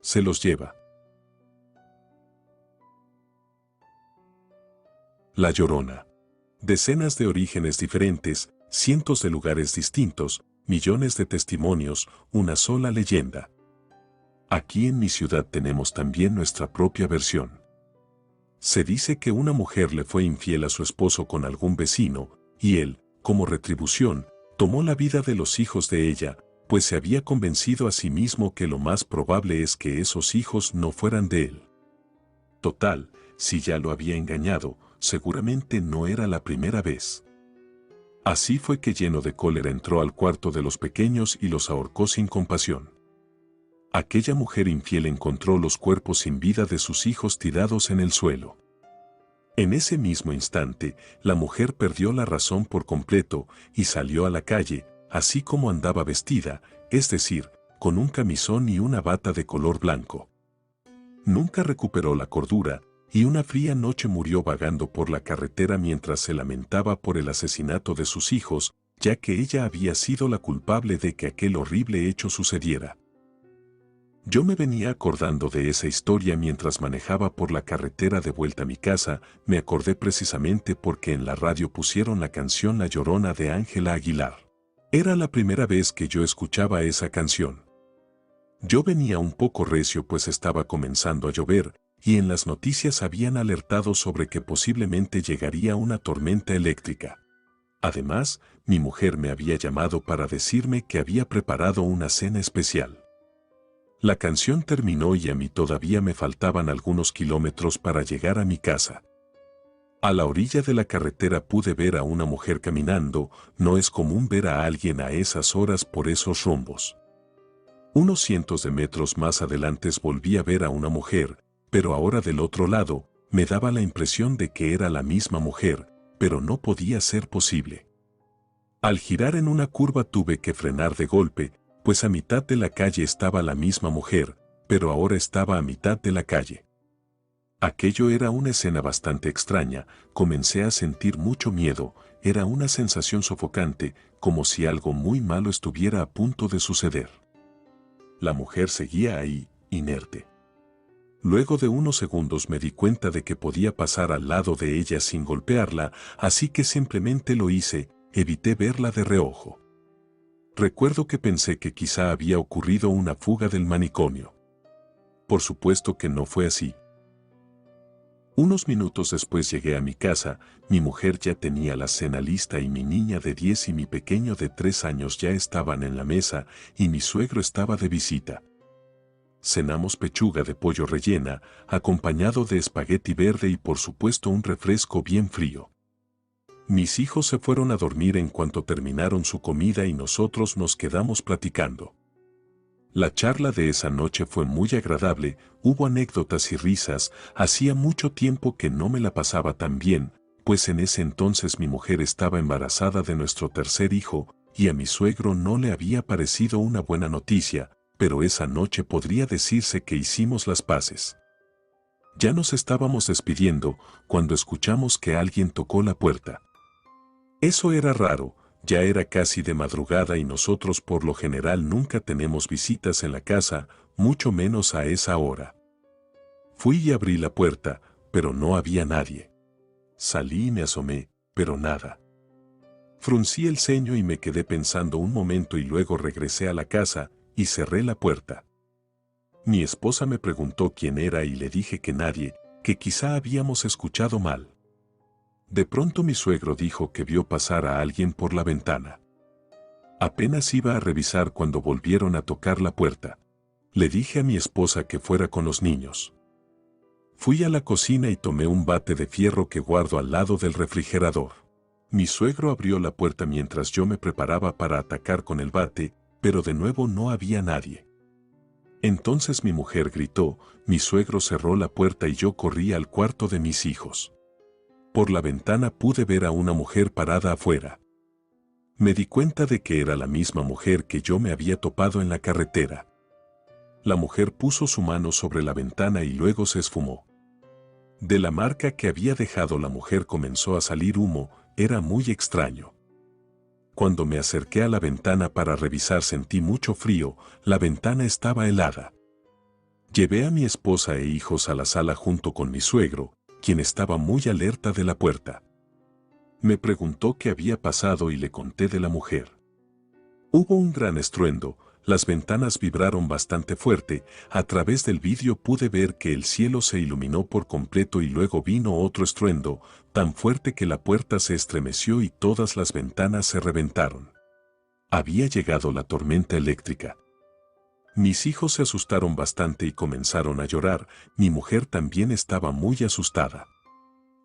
se los lleva. La Llorona. Decenas de orígenes diferentes, cientos de lugares distintos, millones de testimonios, una sola leyenda. Aquí en mi ciudad tenemos también nuestra propia versión. Se dice que una mujer le fue infiel a su esposo con algún vecino, y él, como retribución, tomó la vida de los hijos de ella, pues se había convencido a sí mismo que lo más probable es que esos hijos no fueran de él. Total, si ya lo había engañado, seguramente no era la primera vez. Así fue que lleno de cólera entró al cuarto de los pequeños y los ahorcó sin compasión. Aquella mujer infiel encontró los cuerpos sin vida de sus hijos tirados en el suelo. En ese mismo instante, la mujer perdió la razón por completo y salió a la calle, así como andaba vestida, es decir, con un camisón y una bata de color blanco. Nunca recuperó la cordura, y una fría noche murió vagando por la carretera mientras se lamentaba por el asesinato de sus hijos, ya que ella había sido la culpable de que aquel horrible hecho sucediera. Yo me venía acordando de esa historia mientras manejaba por la carretera de vuelta a mi casa, me acordé precisamente porque en la radio pusieron la canción La Llorona de Ángela Aguilar. Era la primera vez que yo escuchaba esa canción. Yo venía un poco recio pues estaba comenzando a llover, y en las noticias habían alertado sobre que posiblemente llegaría una tormenta eléctrica. Además, mi mujer me había llamado para decirme que había preparado una cena especial. La canción terminó y a mí todavía me faltaban algunos kilómetros para llegar a mi casa. A la orilla de la carretera pude ver a una mujer caminando, no es común ver a alguien a esas horas por esos rumbos. Unos cientos de metros más adelante volví a ver a una mujer, pero ahora del otro lado, me daba la impresión de que era la misma mujer, pero no podía ser posible. Al girar en una curva tuve que frenar de golpe, pues a mitad de la calle estaba la misma mujer, pero ahora estaba a mitad de la calle. Aquello era una escena bastante extraña, comencé a sentir mucho miedo, era una sensación sofocante, como si algo muy malo estuviera a punto de suceder. La mujer seguía ahí, inerte. Luego de unos segundos me di cuenta de que podía pasar al lado de ella sin golpearla, así que simplemente lo hice, evité verla de reojo. Recuerdo que pensé que quizá había ocurrido una fuga del manicomio. Por supuesto que no fue así. Unos minutos después llegué a mi casa, mi mujer ya tenía la cena lista y mi niña de 10 y mi pequeño de 3 años ya estaban en la mesa y mi suegro estaba de visita. Cenamos pechuga de pollo rellena, acompañado de espagueti verde y por supuesto un refresco bien frío. Mis hijos se fueron a dormir en cuanto terminaron su comida y nosotros nos quedamos platicando. La charla de esa noche fue muy agradable, hubo anécdotas y risas, hacía mucho tiempo que no me la pasaba tan bien, pues en ese entonces mi mujer estaba embarazada de nuestro tercer hijo, y a mi suegro no le había parecido una buena noticia, pero esa noche podría decirse que hicimos las paces. Ya nos estábamos despidiendo, cuando escuchamos que alguien tocó la puerta. Eso era raro, ya era casi de madrugada y nosotros por lo general nunca tenemos visitas en la casa, mucho menos a esa hora. Fui y abrí la puerta, pero no había nadie. Salí y me asomé, pero nada. Fruncí el ceño y me quedé pensando un momento y luego regresé a la casa y cerré la puerta. Mi esposa me preguntó quién era y le dije que nadie, que quizá habíamos escuchado mal. De pronto mi suegro dijo que vio pasar a alguien por la ventana. Apenas iba a revisar cuando volvieron a tocar la puerta. Le dije a mi esposa que fuera con los niños. Fui a la cocina y tomé un bate de fierro que guardo al lado del refrigerador. Mi suegro abrió la puerta mientras yo me preparaba para atacar con el bate, pero de nuevo no había nadie. Entonces mi mujer gritó, mi suegro cerró la puerta y yo corrí al cuarto de mis hijos. Por la ventana pude ver a una mujer parada afuera. Me di cuenta de que era la misma mujer que yo me había topado en la carretera. La mujer puso su mano sobre la ventana y luego se esfumó. De la marca que había dejado la mujer comenzó a salir humo, era muy extraño. Cuando me acerqué a la ventana para revisar sentí mucho frío, la ventana estaba helada. Llevé a mi esposa e hijos a la sala junto con mi suegro, quien estaba muy alerta de la puerta. Me preguntó qué había pasado y le conté de la mujer. Hubo un gran estruendo, las ventanas vibraron bastante fuerte, a través del vidrio pude ver que el cielo se iluminó por completo y luego vino otro estruendo, tan fuerte que la puerta se estremeció y todas las ventanas se reventaron. Había llegado la tormenta eléctrica. Mis hijos se asustaron bastante y comenzaron a llorar, mi mujer también estaba muy asustada.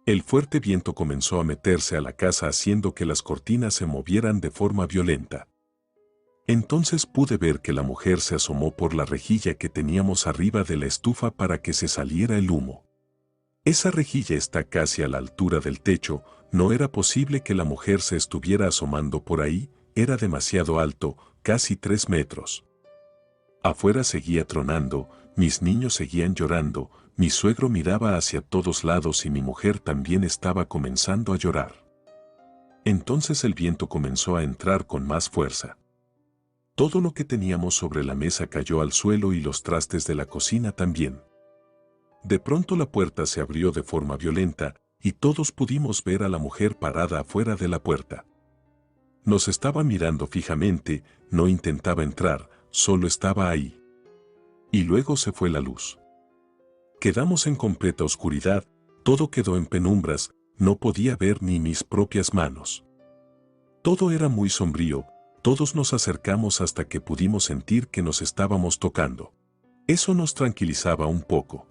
El fuerte viento comenzó a meterse a la casa haciendo que las cortinas se movieran de forma violenta. Entonces pude ver que la mujer se asomó por la rejilla que teníamos arriba de la estufa para que se saliera el humo. Esa rejilla está casi a la altura del techo, no era posible que la mujer se estuviera asomando por ahí, era demasiado alto, casi 3 metros. Afuera seguía tronando, mis niños seguían llorando, mi suegro miraba hacia todos lados y mi mujer también estaba comenzando a llorar. Entonces el viento comenzó a entrar con más fuerza. Todo lo que teníamos sobre la mesa cayó al suelo y los trastes de la cocina también. De pronto la puerta se abrió de forma violenta y todos pudimos ver a la mujer parada afuera de la puerta. Nos estaba mirando fijamente, no intentaba entrar, solo estaba ahí. Y luego se fue la luz. Quedamos en completa oscuridad, todo quedó en penumbras, no podía ver ni mis propias manos. Todo era muy sombrío, todos nos acercamos hasta que pudimos sentir que nos estábamos tocando. Eso nos tranquilizaba un poco.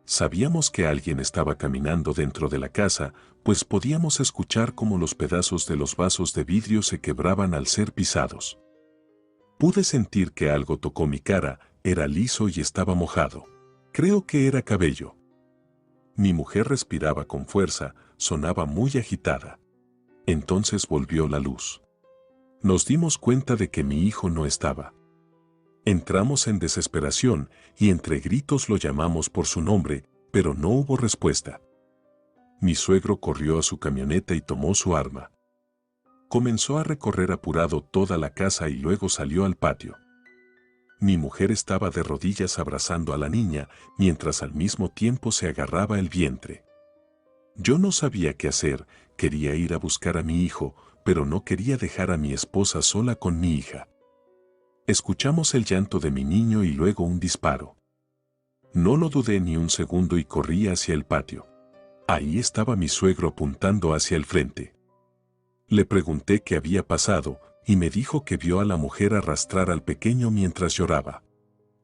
Sabíamos que alguien estaba caminando dentro de la casa, pues podíamos escuchar cómo los pedazos de los vasos de vidrio se quebraban al ser pisados. Pude sentir que algo tocó mi cara, era liso y estaba mojado. Creo que era cabello. Mi mujer respiraba con fuerza, sonaba muy agitada. Entonces volvió la luz. Nos dimos cuenta de que mi hijo no estaba. Entramos en desesperación y entre gritos lo llamamos por su nombre, pero no hubo respuesta. Mi suegro corrió a su camioneta y tomó su arma. Comenzó a recorrer apurado toda la casa y luego salió al patio. Mi mujer estaba de rodillas abrazando a la niña, mientras al mismo tiempo se agarraba el vientre. Yo no sabía qué hacer, quería ir a buscar a mi hijo, pero no quería dejar a mi esposa sola con mi hija. Escuchamos el llanto de mi niño y luego un disparo. No lo dudé ni un segundo y corrí hacia el patio. Ahí estaba mi suegro apuntando hacia el frente. Le pregunté qué había pasado y me dijo que vio a la mujer arrastrar al pequeño mientras lloraba.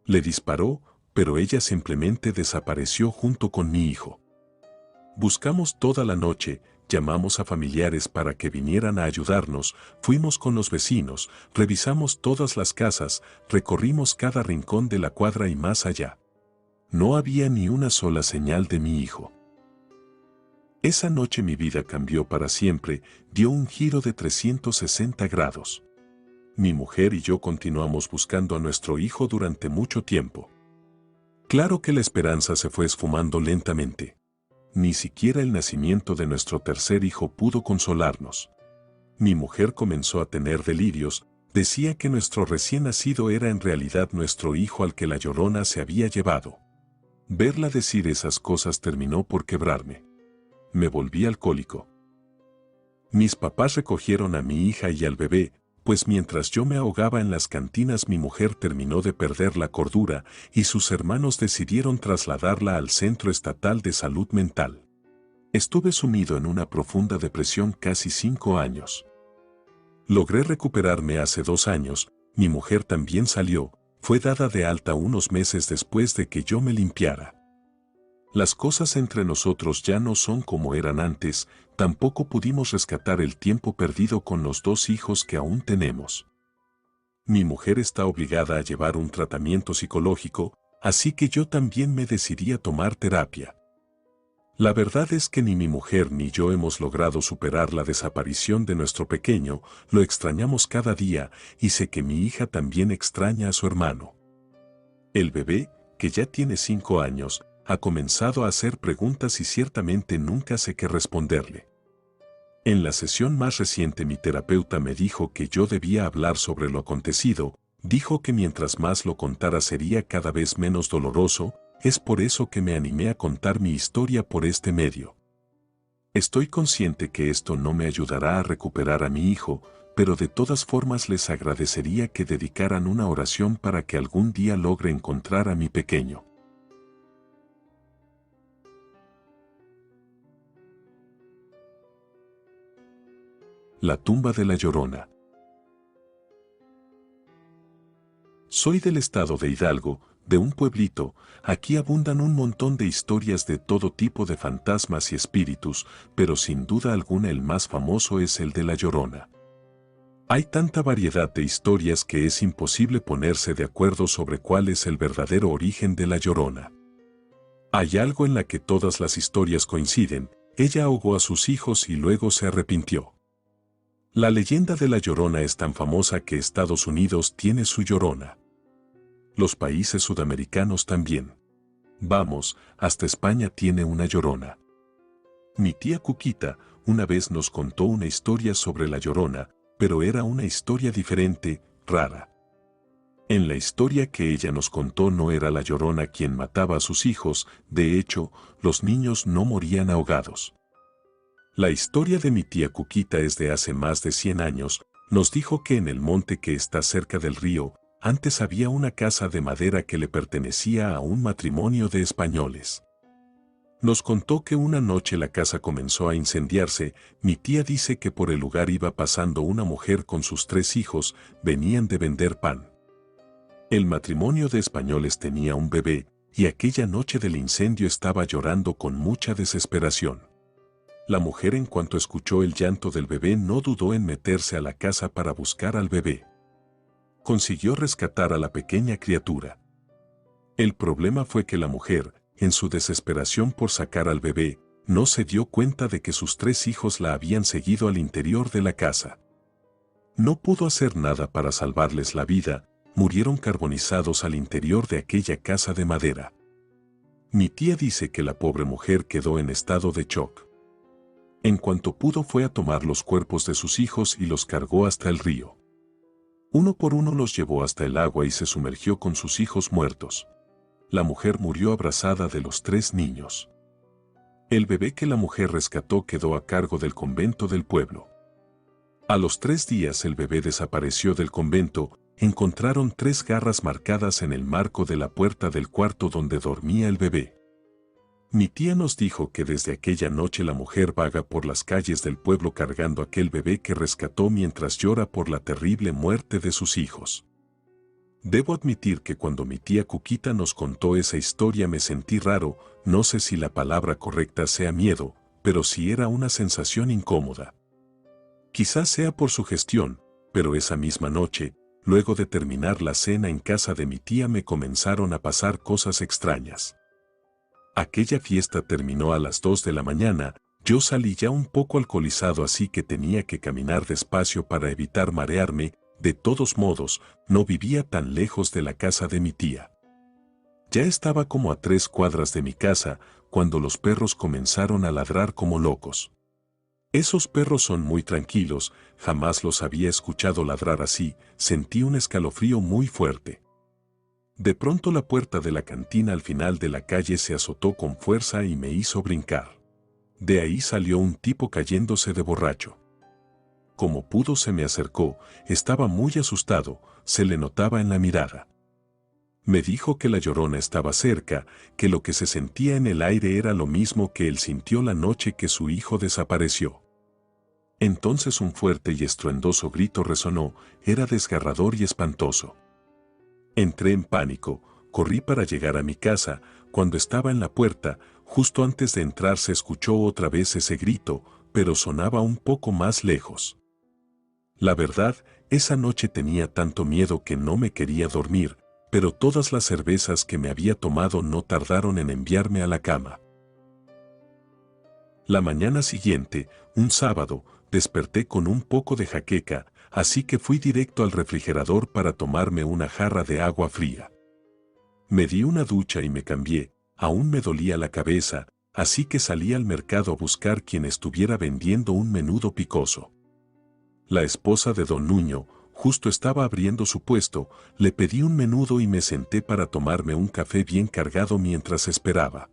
Le disparó, pero ella simplemente desapareció junto con mi hijo. Buscamos toda la noche, llamamos a familiares para que vinieran a ayudarnos, fuimos con los vecinos, revisamos todas las casas, recorrimos cada rincón de la cuadra y más allá. No había ni una sola señal de mi hijo. Esa noche mi vida cambió para siempre, dio un giro de 360 grados. Mi mujer y yo continuamos buscando a nuestro hijo durante mucho tiempo. Claro que la esperanza se fue esfumando lentamente. Ni siquiera el nacimiento de nuestro tercer hijo pudo consolarnos. Mi mujer comenzó a tener delirios, decía que nuestro recién nacido era en realidad nuestro hijo al que la Llorona se había llevado. Verla decir esas cosas terminó por quebrarme. Me volví alcohólico. Mis papás recogieron a mi hija y al bebé, pues mientras yo me ahogaba en las cantinas mi mujer terminó de perder la cordura y sus hermanos decidieron trasladarla al Centro Estatal de Salud Mental. Estuve sumido en una profunda depresión casi 5 años. Logré recuperarme hace 2 años, mi mujer también salió, fue dada de alta unos meses después de que yo me limpiara. Las cosas entre nosotros ya no son como eran antes, tampoco pudimos rescatar el tiempo perdido con los 2 hijos que aún tenemos. Mi mujer está obligada a llevar un tratamiento psicológico, así que yo también me decidí a tomar terapia. La verdad es que ni mi mujer ni yo hemos logrado superar la desaparición de nuestro pequeño, lo extrañamos cada día y sé que mi hija también extraña a su hermano. El bebé, que ya tiene 5 años, ha comenzado a hacer preguntas y ciertamente nunca sé qué responderle. En la sesión más reciente mi terapeuta me dijo que yo debía hablar sobre lo acontecido, Dijo que mientras más lo contara sería cada vez menos doloroso, es por eso que me animé a contar mi historia por este medio. Estoy consciente que esto no me ayudará a recuperar a mi hijo, pero de todas formas les agradecería que dedicaran una oración para que algún día logre encontrar a mi pequeño. La tumba de la Llorona. Soy del estado de Hidalgo, de un pueblito. Aquí abundan un montón de historias de todo tipo de fantasmas y espíritus, pero sin duda alguna el más famoso es el de la Llorona. Hay tanta variedad de historias que es imposible ponerse de acuerdo sobre cuál es el verdadero origen de la Llorona. Hay algo en la que todas las historias coinciden: ella ahogó a sus hijos y luego se arrepintió. La leyenda de la Llorona es tan famosa que Estados Unidos tiene su Llorona. Los países sudamericanos también. Vamos, hasta España tiene una Llorona. Mi tía Cuquita una vez nos contó una historia sobre la Llorona, pero era una historia diferente, rara. En la historia que ella nos contó no era la Llorona quien mataba a sus hijos, de hecho, los niños no morían ahogados. La historia de mi tía Cuquita es de hace más de 100 años, nos dijo que en el monte que está cerca del río, antes había una casa de madera que le pertenecía a un matrimonio de españoles. Nos contó que una noche la casa comenzó a incendiarse. Mi tía dice que por el lugar iba pasando una mujer con sus 3 hijos, venían de vender pan. El matrimonio de españoles tenía un bebé, y aquella noche del incendio estaba llorando con mucha desesperación. La mujer, en cuanto escuchó el llanto del bebé, no dudó en meterse a la casa para buscar al bebé. Consiguió rescatar a la pequeña criatura. El problema fue que la mujer, en su desesperación por sacar al bebé, no se dio cuenta de que sus 3 hijos la habían seguido al interior de la casa. No pudo hacer nada para salvarles la vida, murieron carbonizados al interior de aquella casa de madera. Mi tía dice que la pobre mujer quedó en estado de shock. En cuanto pudo fue a tomar los cuerpos de sus hijos y los cargó hasta el río. Uno por uno los llevó hasta el agua y se sumergió con sus hijos muertos. La mujer murió abrazada de los 3 niños. El bebé que la mujer rescató quedó a cargo del convento del pueblo. A los 3 días el bebé desapareció del convento. Encontraron 3 garras marcadas en el marco de la puerta del cuarto donde dormía el bebé. Mi tía nos dijo que desde aquella noche la mujer vaga por las calles del pueblo cargando aquel bebé que rescató mientras llora por la terrible muerte de sus hijos. Debo admitir que cuando mi tía Cuquita nos contó esa historia me sentí raro, no sé si la palabra correcta sea miedo, pero sí era una sensación incómoda. Quizás sea por su gestión, pero esa misma noche, luego de terminar la cena en casa de mi tía, me comenzaron a pasar cosas extrañas. Aquella fiesta terminó a las 2 de la mañana, yo salí ya un poco alcoholizado, así que tenía que caminar despacio para evitar marearme. De todos modos, no vivía tan lejos de la casa de mi tía. Ya estaba como a 3 cuadras de mi casa, cuando los perros comenzaron a ladrar como locos. Esos perros son muy tranquilos, jamás los había escuchado ladrar así, sentí un escalofrío muy fuerte. De pronto la puerta de la cantina al final de la calle se azotó con fuerza y me hizo brincar. De ahí salió un tipo cayéndose de borracho. Como pudo se me acercó, estaba muy asustado, se le notaba en la mirada. Me dijo que la Llorona estaba cerca, que lo que se sentía en el aire era lo mismo que él sintió la noche que su hijo desapareció. Entonces un fuerte y estruendoso grito resonó, era desgarrador y espantoso. Entré en pánico, corrí para llegar a mi casa. Cuando estaba en la puerta, justo antes de entrar se escuchó otra vez ese grito, pero sonaba un poco más lejos. La verdad, esa noche tenía tanto miedo que no me quería dormir, pero todas las cervezas que me había tomado no tardaron en enviarme a la cama. La mañana siguiente, un sábado, desperté con un poco de jaqueca, así que fui directo al refrigerador para tomarme una jarra de agua fría. Me di una ducha y me cambié, aún me dolía la cabeza, así que salí al mercado a buscar quien estuviera vendiendo un menudo picoso. La esposa de don Nuño, Justo estaba abriendo su puesto, le pedí un menudo y me senté para tomarme un café bien cargado mientras esperaba.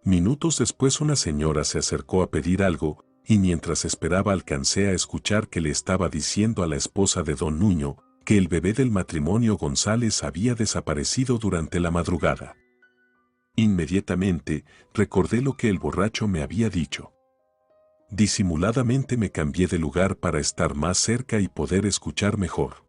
Minutos después una señora se acercó a pedir algo, y mientras esperaba alcancé a escuchar que le estaba diciendo a la esposa de don Nuño que el bebé del matrimonio González había desaparecido durante la madrugada. Inmediatamente recordé lo que el borracho me había dicho. Disimuladamente me cambié de lugar para estar más cerca y poder escuchar mejor.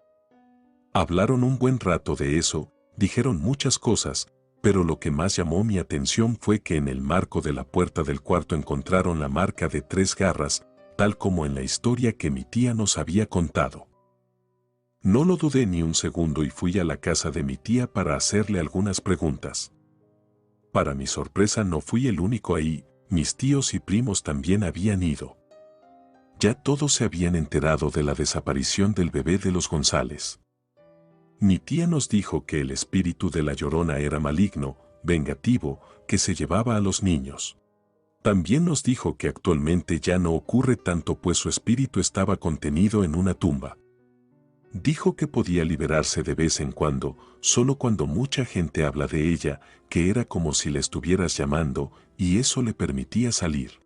Hablaron un buen rato de eso, dijeron muchas cosas, pero lo que más llamó mi atención fue que en el marco de la puerta del cuarto encontraron la marca de 3 garras, tal como en la historia que mi tía nos había contado. No lo dudé ni un segundo y fui a la casa de mi tía para hacerle algunas preguntas. Para mi sorpresa no fui el único ahí, mis tíos y primos también habían ido. Ya todos se habían enterado de la desaparición del bebé de los González. Mi tía nos dijo que el espíritu de la Llorona era maligno, vengativo, que se llevaba a los niños. También nos dijo que actualmente ya no ocurre tanto pues su espíritu estaba contenido en una tumba. Dijo que podía liberarse de vez en cuando, solo cuando mucha gente habla de ella, que era como si la estuvieras llamando, y eso le permitía salir.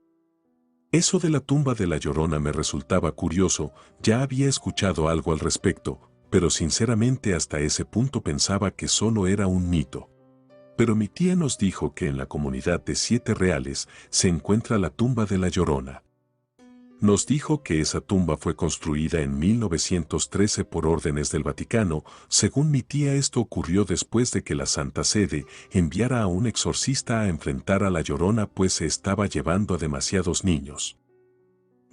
Eso de la tumba de la Llorona me resultaba curioso, ya había escuchado algo al respecto, pero sinceramente hasta ese punto pensaba que solo era un mito. Pero mi tía nos dijo que en la comunidad de 7 Reales se encuentra la tumba de la Llorona. Nos dijo que esa tumba fue construida en 1913 por órdenes del Vaticano. Según mi tía, esto ocurrió después de que la Santa Sede enviara a un exorcista a enfrentar a la Llorona pues se estaba llevando a demasiados niños.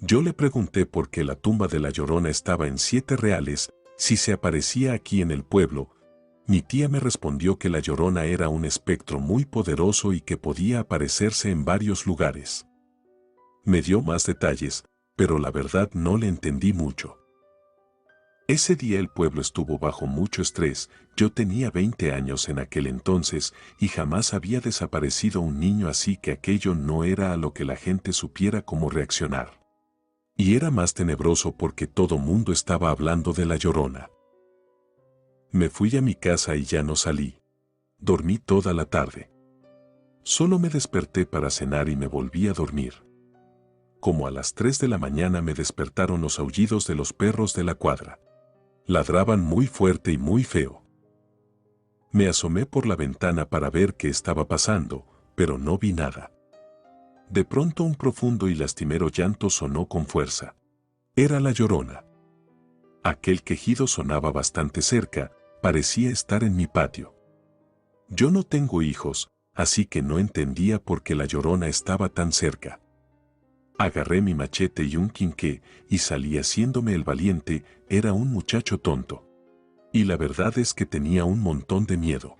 Yo le pregunté por qué la tumba de la Llorona estaba en 7 Reales, si se aparecía aquí en el pueblo. Mi tía me respondió que la Llorona era un espectro muy poderoso y que podía aparecerse en varios lugares. Me dio más detalles, pero la verdad no le entendí mucho. Ese día el pueblo estuvo bajo mucho estrés, yo tenía 20 años en aquel entonces y jamás había desaparecido un niño así que aquello no era a lo que la gente supiera cómo reaccionar. Y era más tenebroso porque todo mundo estaba hablando de la Llorona. Me fui a mi casa y ya no salí. Dormí toda la tarde. Solo me desperté para cenar y me volví a dormir. Como a las 3 de la mañana me despertaron los aullidos de los perros de la cuadra. Ladraban muy fuerte y muy feo. Me asomé por la ventana para ver qué estaba pasando, pero no vi nada. De pronto un profundo y lastimero llanto sonó con fuerza. Era la Llorona. Aquel quejido sonaba bastante cerca, parecía estar en mi patio. Yo no tengo hijos, así que no entendía por qué la Llorona estaba tan cerca. Agarré mi machete y un quinqué y salí haciéndome el valiente, era un muchacho tonto. Y la verdad es que tenía un montón de miedo.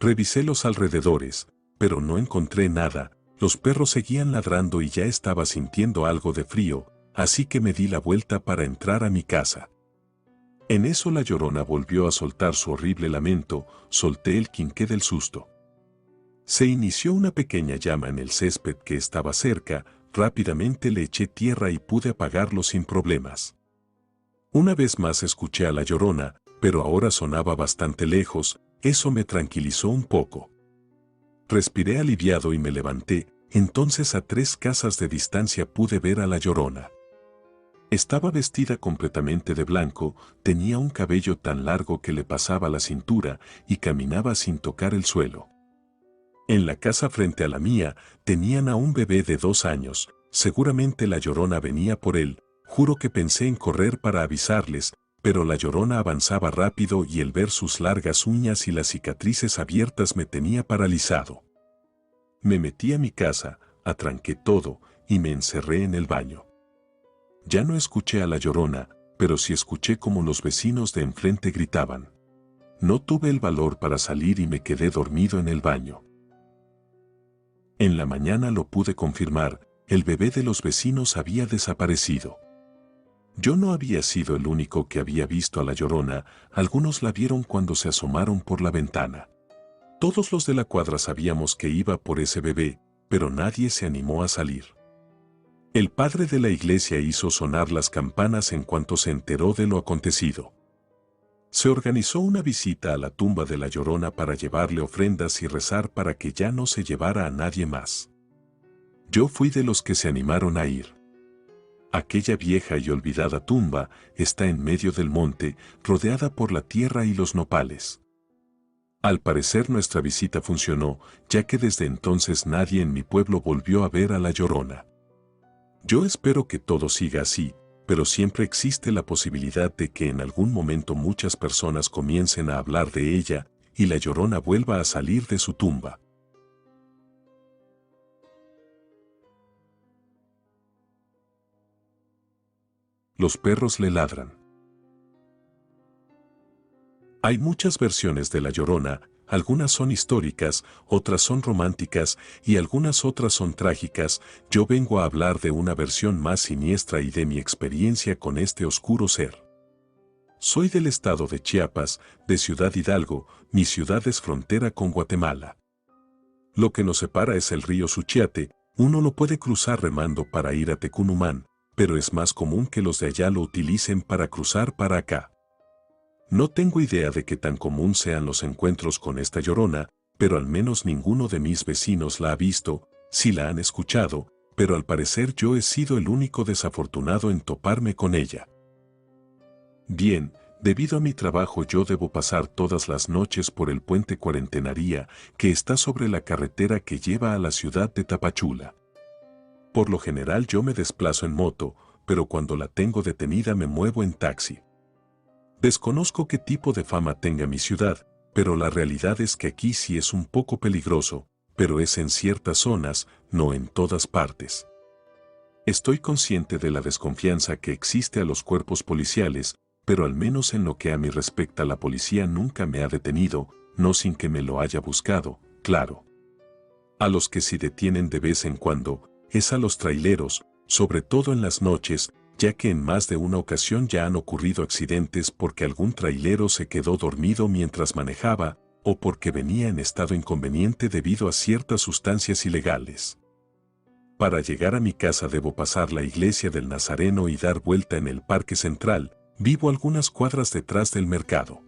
Revisé los alrededores, pero no encontré nada, los perros seguían ladrando y ya estaba sintiendo algo de frío, así que me di la vuelta para entrar a mi casa. En eso la Llorona volvió a soltar su horrible lamento, solté el quinqué del susto. Se inició una pequeña llama en el césped que estaba cerca, rápidamente le eché tierra y pude apagarlo sin problemas. Una vez más escuché a la Llorona, pero ahora sonaba bastante lejos, eso me tranquilizó un poco. Respiré aliviado y me levanté, entonces a 3 casas de distancia pude ver a la Llorona. Estaba vestida completamente de blanco, tenía un cabello tan largo que le pasaba la cintura y caminaba sin tocar el suelo. En la casa frente a la mía, tenían a un bebé de 2 años, seguramente la Llorona venía por él, juro que pensé en correr para avisarles, pero la Llorona avanzaba rápido y el ver sus largas uñas y las cicatrices abiertas me tenía paralizado. Me metí a mi casa, atranqué todo y me encerré en el baño. Ya no escuché a la Llorona, pero sí escuché como los vecinos de enfrente gritaban. No tuve el valor para salir y me quedé dormido en el baño. En la mañana lo pude confirmar, el bebé de los vecinos había desaparecido. Yo no había sido el único que había visto a la Llorona, algunos la vieron cuando se asomaron por la ventana. Todos los de la cuadra sabíamos que iba por ese bebé, pero nadie se animó a salir. El padre de la iglesia hizo sonar las campanas en cuanto se enteró de lo acontecido. Se organizó una visita a la tumba de la Llorona para llevarle ofrendas y rezar para que ya no se llevara a nadie más. Yo fui de los que se animaron a ir. Aquella vieja y olvidada tumba está en medio del monte, rodeada por la tierra y los nopales. Al parecer nuestra visita funcionó, ya que desde entonces nadie en mi pueblo volvió a ver a la Llorona. Yo espero que todo siga así, pero siempre existe la posibilidad de que en algún momento muchas personas comiencen a hablar de ella y la Llorona vuelva a salir de su tumba. Los perros le ladran. Hay muchas versiones de La Llorona, algunas son históricas, otras son románticas y algunas otras son trágicas. Yo vengo a hablar de una versión más siniestra y de mi experiencia con este oscuro ser. Soy del estado de Chiapas, de Ciudad Hidalgo, mi ciudad es frontera con Guatemala. Lo que nos separa es el río Suchiate, uno lo puede cruzar remando para ir a Tecunumán, pero es más común que los de allá lo utilicen para cruzar para acá. No tengo idea de qué tan común sean los encuentros con esta Llorona, pero al menos ninguno de mis vecinos la ha visto, sí la han escuchado, pero al parecer yo he sido el único desafortunado en toparme con ella. Bien, debido a mi trabajo yo debo pasar todas las noches por el puente Cuarentenaría, que está sobre la carretera que lleva a la ciudad de Tapachula. Por lo general yo me desplazo en moto, pero cuando la tengo detenida me muevo en taxi. Desconozco qué tipo de fama tenga mi ciudad, pero la realidad es que aquí sí es un poco peligroso, pero es en ciertas zonas, no en todas partes. Estoy consciente de la desconfianza que existe a los cuerpos policiales, pero al menos en lo que a mí respecta la policía nunca me ha detenido, no sin que me lo haya buscado, claro. A los que sí detienen de vez en cuando, es a los traileros, sobre todo en las noches, ya que en más de una ocasión ya han ocurrido accidentes porque algún trailero se quedó dormido mientras manejaba, o porque venía en estado inconveniente debido a ciertas sustancias ilegales. Para llegar a mi casa debo pasar la iglesia del Nazareno y dar vuelta en el Parque Central, vivo algunas cuadras detrás del mercado.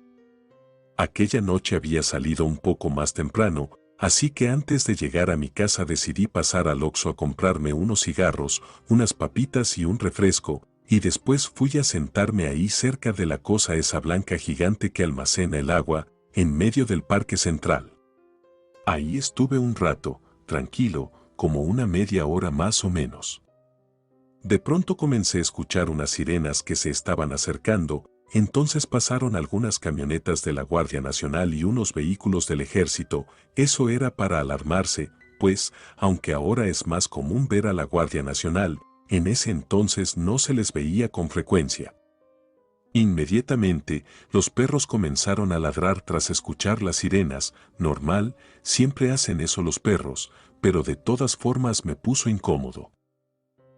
Aquella noche había salido un poco más temprano, así que antes de llegar a mi casa decidí pasar al Oxxo a comprarme unos cigarros, unas papitas y un refresco, y después fui a sentarme ahí cerca de la cosa esa blanca gigante que almacena el agua, en medio del Parque Central. Ahí estuve un rato, tranquilo, como una media hora más o menos. De pronto comencé a escuchar unas sirenas que se estaban acercando, entonces pasaron algunas camionetas de la Guardia Nacional y unos vehículos del Ejército. Eso era para alarmarse, pues, aunque ahora es más común ver a la Guardia Nacional, en ese entonces no se les veía con frecuencia. Inmediatamente, los perros comenzaron a ladrar tras escuchar las sirenas. Normal, siempre hacen eso los perros, pero de todas formas me puso incómodo.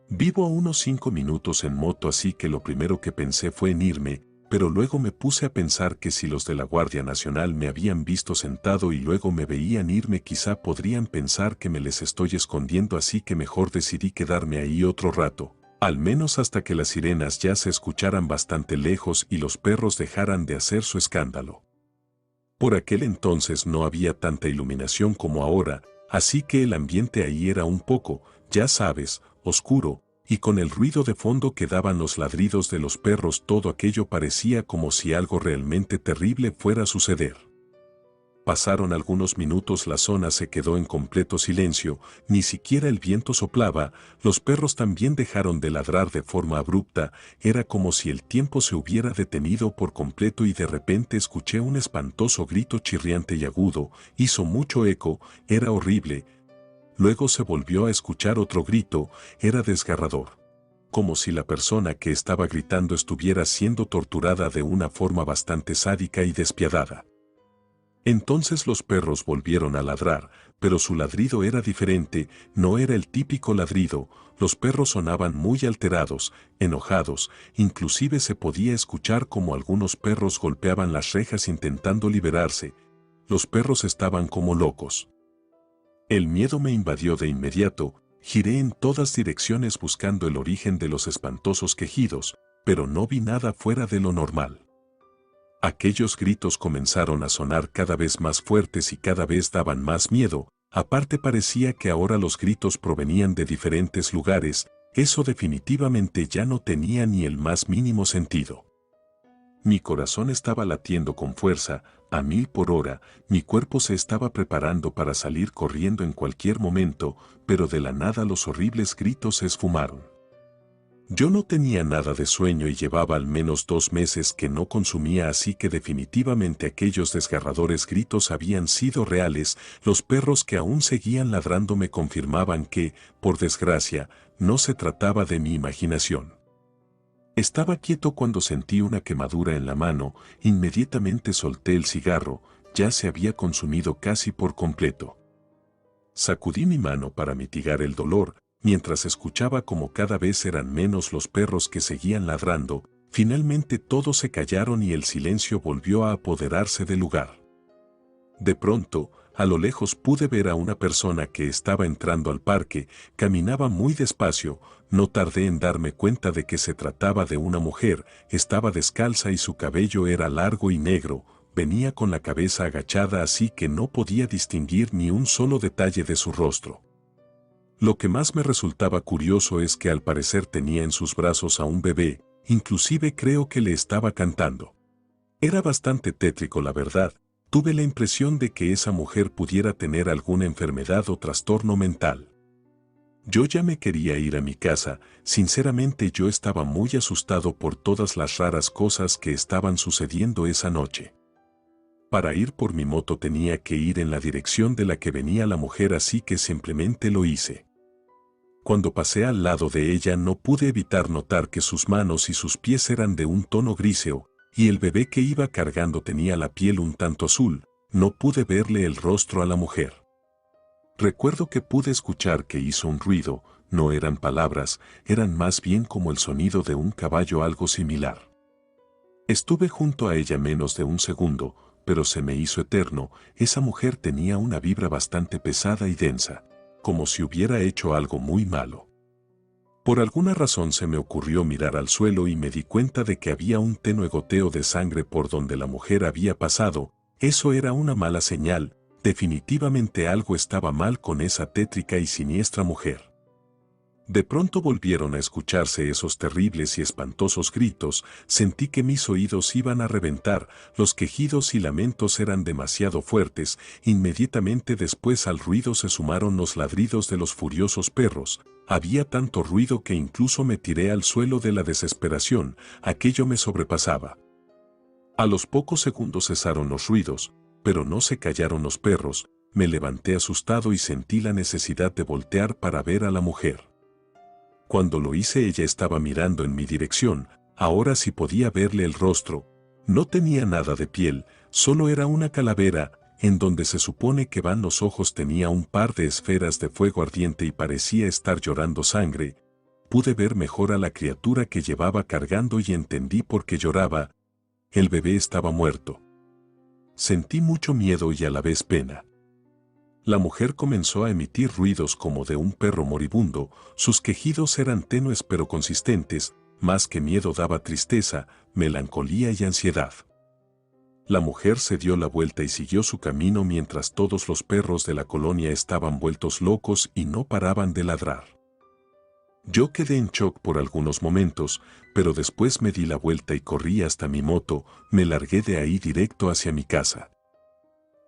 Vivo a unos 5 minutos en moto, así que lo primero que pensé fue en irme, pero luego me puse a pensar que si los de la Guardia Nacional me habían visto sentado y luego me veían irme, quizá podrían pensar que me les estoy escondiendo, así que mejor decidí quedarme ahí otro rato, al menos hasta que las sirenas ya se escucharan bastante lejos y los perros dejaran de hacer su escándalo. Por aquel entonces no había tanta iluminación como ahora, así que el ambiente ahí era un poco, ya sabes, oscuro, y con el ruido de fondo que daban los ladridos de los perros todo aquello parecía como si algo realmente terrible fuera a suceder. Pasaron algunos minutos, la zona se quedó en completo silencio, ni siquiera el viento soplaba, los perros también dejaron de ladrar de forma abrupta, era como si el tiempo se hubiera detenido por completo y de repente escuché un espantoso grito chirriante y agudo, hizo mucho eco, era horrible. Luego se volvió a escuchar otro grito, era desgarrador. Como si la persona que estaba gritando estuviera siendo torturada de una forma bastante sádica y despiadada. Entonces los perros volvieron a ladrar, pero su ladrido era diferente, no era el típico ladrido, los perros sonaban muy alterados, enojados, inclusive se podía escuchar como algunos perros golpeaban las rejas intentando liberarse. Los perros estaban como locos. El miedo me invadió de inmediato, Giré en todas direcciones buscando el origen de los espantosos quejidos, pero no vi nada fuera de lo normal. Aquellos gritos comenzaron a sonar cada vez más fuertes y cada vez daban más miedo, aparte parecía que ahora los gritos provenían de diferentes lugares, eso definitivamente ya no tenía ni el más mínimo sentido. Mi corazón estaba latiendo con fuerza, a 1000 por hora, mi cuerpo se estaba preparando para salir corriendo en cualquier momento, pero de la nada los horribles gritos se esfumaron. Yo no tenía nada de sueño y llevaba al menos 2 meses que no consumía, así que definitivamente aquellos desgarradores gritos habían sido reales. Los perros que aún seguían ladrando me confirmaban que, por desgracia, no se trataba de mi imaginación. Estaba quieto cuando sentí una quemadura en la mano, inmediatamente solté el cigarro, ya se había consumido casi por completo. Sacudí mi mano para mitigar el dolor, mientras escuchaba como cada vez eran menos los perros que seguían ladrando. Finalmente todos se callaron y el silencio volvió a apoderarse del lugar. De pronto, a lo lejos pude ver a una persona que estaba entrando al parque, caminaba muy despacio, no tardé en darme cuenta de que se trataba de una mujer, estaba descalza y su cabello era largo y negro, venía con la cabeza agachada así que no podía distinguir ni un solo detalle de su rostro. Lo que más me resultaba curioso es que al parecer tenía en sus brazos a un bebé, inclusive creo que le estaba cantando. Era bastante tétrico, la verdad. Tuve la impresión de que esa mujer pudiera tener alguna enfermedad o trastorno mental. Yo ya me quería ir a mi casa, sinceramente yo estaba muy asustado por todas las raras cosas que estaban sucediendo esa noche. Para ir por mi moto tenía que ir en la dirección de la que venía la mujer, así que simplemente lo hice. Cuando pasé al lado de ella no pude evitar notar que sus manos y sus pies eran de un tono griseo, y el bebé que iba cargando tenía la piel un tanto azul. No pude verle el rostro a la mujer. Recuerdo que pude escuchar que hizo un ruido, no eran palabras, eran más bien como el sonido de un caballo, algo similar. Estuve junto a ella menos de un segundo, pero se me hizo eterno. Esa mujer tenía una vibra bastante pesada y densa, como si hubiera hecho algo muy malo. Por alguna razón se me ocurrió mirar al suelo y me di cuenta de que había un tenue goteo de sangre por donde la mujer había pasado. Eso era una mala señal, definitivamente algo estaba mal con esa tétrica y siniestra mujer. De pronto volvieron a escucharse esos terribles y espantosos gritos, sentí que mis oídos iban a reventar, los quejidos y lamentos eran demasiado fuertes. Inmediatamente después al ruido se sumaron los ladridos de los furiosos perros. Había tanto ruido que incluso me tiré al suelo de la desesperación, aquello me sobrepasaba. A los pocos segundos cesaron los ruidos, pero no se callaron los perros. Me levanté asustado y sentí la necesidad de voltear para ver a la mujer. Cuando lo hice ella estaba mirando en mi dirección, ahora sí podía verle el rostro. No tenía nada de piel, solo era una calavera, en donde se supone que van los ojos tenía un par de esferas de fuego ardiente y parecía estar llorando sangre. Pude ver mejor a la criatura que llevaba cargando y entendí por qué lloraba. El bebé estaba muerto. Sentí mucho miedo y a la vez pena. La mujer comenzó a emitir ruidos como de un perro moribundo, sus quejidos eran tenues pero consistentes, más que miedo daba tristeza, melancolía y ansiedad. La mujer se dio la vuelta y siguió su camino mientras todos los perros de la colonia estaban vueltos locos y no paraban de ladrar. Yo quedé en shock por algunos momentos, pero después me di la vuelta y corrí hasta mi moto, me largué de ahí directo hacia mi casa.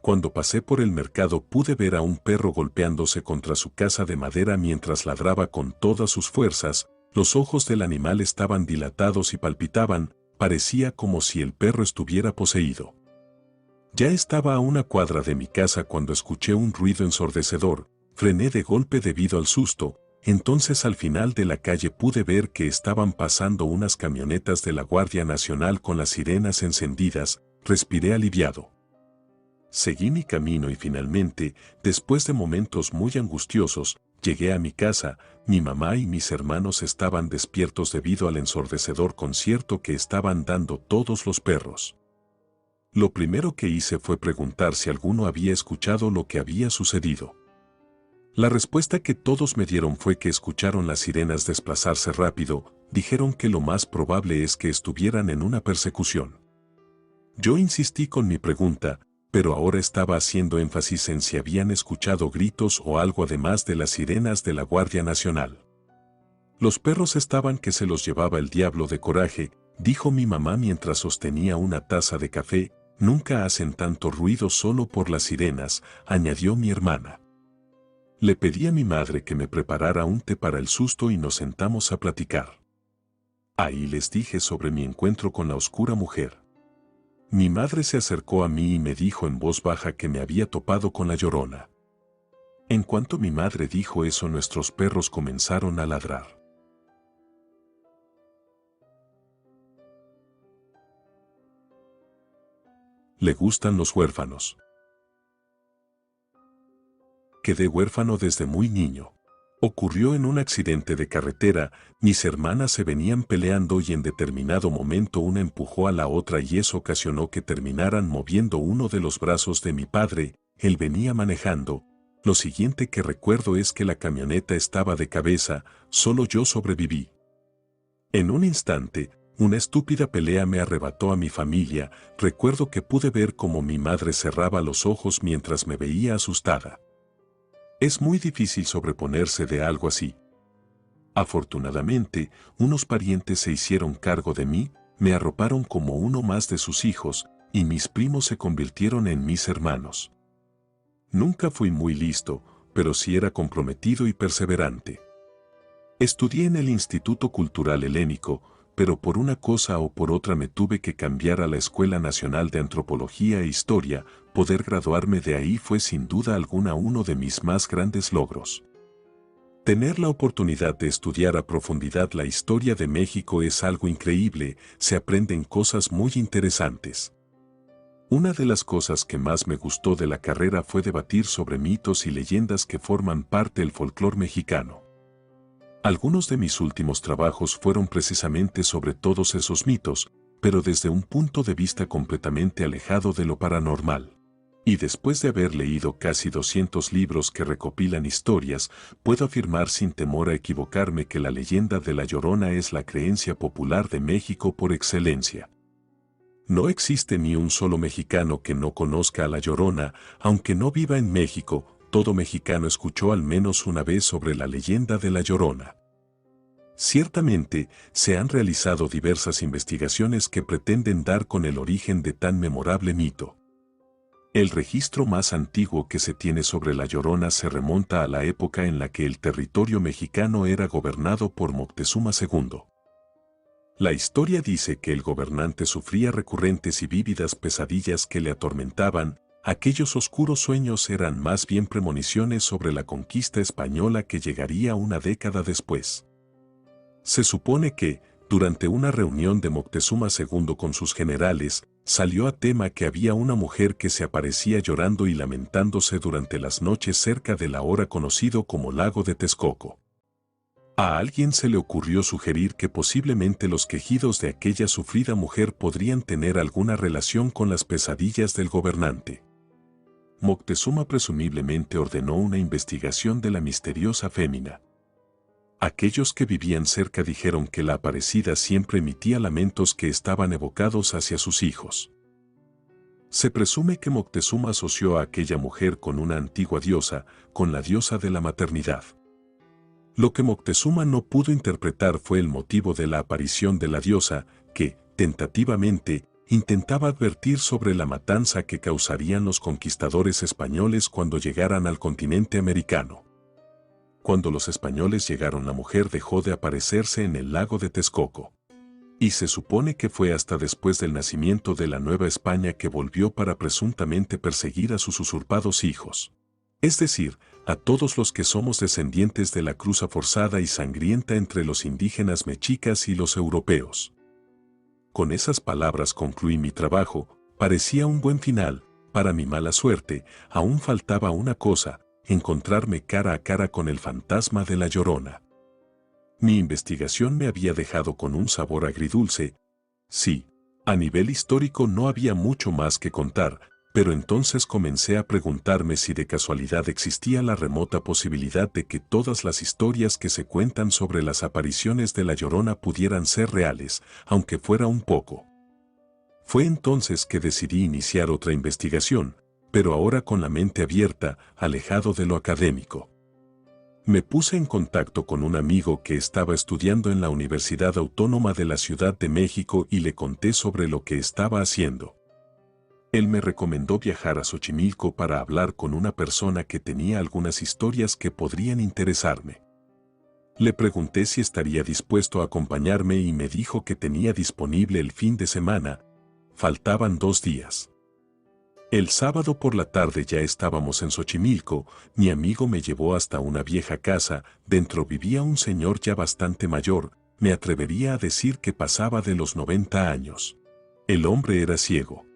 Cuando pasé por el mercado pude ver a un perro golpeándose contra su casa de madera mientras ladraba con todas sus fuerzas, los ojos del animal estaban dilatados y palpitaban, parecía como si el perro estuviera poseído. Ya estaba a una cuadra de mi casa cuando escuché un ruido ensordecedor, frené de golpe debido al susto, entonces al final de la calle pude ver que estaban pasando unas camionetas de la Guardia Nacional con las sirenas encendidas, respiré aliviado. Seguí mi camino y finalmente, después de momentos muy angustiosos, llegué a mi casa. Mi mamá y mis hermanos estaban despiertos debido al ensordecedor concierto que estaban dando todos los perros. Lo primero que hice fue preguntar si alguno había escuchado lo que había sucedido. La respuesta que todos me dieron fue que escucharon las sirenas desplazarse rápido, dijeron que lo más probable es que estuvieran en una persecución. Yo insistí con mi pregunta, pero ahora estaba haciendo énfasis en si habían escuchado gritos o algo además de las sirenas de la Guardia Nacional. Los perros estaban que se los llevaba el diablo de coraje, dijo mi mamá mientras sostenía una taza de café. Nunca hacen tanto ruido solo por las sirenas, añadió mi hermana. Le pedí a mi madre que me preparara un té para el susto y nos sentamos a platicar. Ahí les dije sobre mi encuentro con la oscura mujer. Mi madre se acercó a mí y me dijo en voz baja que me había topado con la Llorona. En cuanto mi madre dijo eso, nuestros perros comenzaron a ladrar. Le gustan los huérfanos. Quedé huérfano desde muy niño. Ocurrió en un accidente de carretera, mis hermanas se venían peleando y en determinado momento una empujó a la otra y eso ocasionó que terminaran moviendo uno de los brazos de mi padre. Él venía manejando. Lo siguiente que recuerdo es que la camioneta estaba de cabeza, solo yo sobreviví. En un instante, una estúpida pelea me arrebató a mi familia. Recuerdo que pude ver cómo mi madre cerraba los ojos mientras me veía asustada. Es muy difícil sobreponerse de algo así. Afortunadamente, unos parientes se hicieron cargo de mí, me arroparon como uno más de sus hijos, y mis primos se convirtieron en mis hermanos. Nunca fui muy listo, pero sí era comprometido y perseverante. Estudié en el Instituto Cultural Helénico, pero por una cosa o por otra me tuve que cambiar a la Escuela Nacional de Antropología e Historia. Poder graduarme de ahí fue sin duda alguna uno de mis más grandes logros. Tener la oportunidad de estudiar a profundidad la historia de México es algo increíble, se aprenden cosas muy interesantes. Una de las cosas que más me gustó de la carrera fue debatir sobre mitos y leyendas que forman parte del folclore mexicano. Algunos de mis últimos trabajos fueron precisamente sobre todos esos mitos, pero desde un punto de vista completamente alejado de lo paranormal. Y después de haber leído casi 200 libros que recopilan historias, puedo afirmar sin temor a equivocarme que la leyenda de La Llorona es la creencia popular de México por excelencia. No existe ni un solo mexicano que no conozca a La Llorona, aunque no viva en México. Todo mexicano escuchó al menos una vez sobre la leyenda de La Llorona. Ciertamente, se han realizado diversas investigaciones que pretenden dar con el origen de tan memorable mito. El registro más antiguo que se tiene sobre La Llorona se remonta a la época en la que el territorio mexicano era gobernado por Moctezuma II. La historia dice que el gobernante sufría recurrentes y vívidas pesadillas que le atormentaban. Aquellos oscuros sueños eran más bien premoniciones sobre la conquista española que llegaría una década después. Se supone que, durante una reunión de Moctezuma II con sus generales, salió a tema que había una mujer que se aparecía llorando y lamentándose durante las noches cerca del ahora conocido como Lago de Texcoco. A alguien se le ocurrió sugerir que posiblemente los quejidos de aquella sufrida mujer podrían tener alguna relación con las pesadillas del gobernante. Moctezuma presumiblemente ordenó una investigación de la misteriosa fémina. Aquellos que vivían cerca dijeron que la aparecida siempre emitía lamentos que estaban evocados hacia sus hijos. Se presume que Moctezuma asoció a aquella mujer con una antigua diosa, con la diosa de la maternidad. Lo que Moctezuma no pudo interpretar fue el motivo de la aparición de la diosa, que, tentativamente, intentaba advertir sobre la matanza que causarían los conquistadores españoles cuando llegaran al continente americano. Cuando los españoles llegaron, la mujer dejó de aparecerse en el lago de Texcoco. Y se supone que fue hasta después del nacimiento de la Nueva España que volvió para presuntamente perseguir a sus usurpados hijos. Es decir, a todos los que somos descendientes de la cruza forzada y sangrienta entre los indígenas mexicas y los europeos. Con esas palabras concluí mi trabajo. Parecía un buen final. Para mi mala suerte, aún faltaba una cosa: encontrarme cara a cara con el fantasma de La Llorona. Mi investigación me había dejado con un sabor agridulce. Sí, a nivel histórico no había mucho más que contar, pero entonces comencé a preguntarme si de casualidad existía la remota posibilidad de que todas las historias que se cuentan sobre las apariciones de La Llorona pudieran ser reales, aunque fuera un poco. Fue entonces que decidí iniciar otra investigación, pero ahora con la mente abierta, alejado de lo académico. Me puse en contacto con un amigo que estaba estudiando en la Universidad Autónoma de la Ciudad de México y le conté sobre lo que estaba haciendo. Él me recomendó viajar a Xochimilco para hablar con una persona que tenía algunas historias que podrían interesarme. Le pregunté si estaría dispuesto a acompañarme y me dijo que tenía disponible el fin de semana. Faltaban 2 días. El sábado por la tarde ya estábamos en Xochimilco, mi amigo me llevó hasta una vieja casa, dentro vivía un señor ya bastante mayor, me atrevería a decir que pasaba de los 90 años. El hombre era ciego.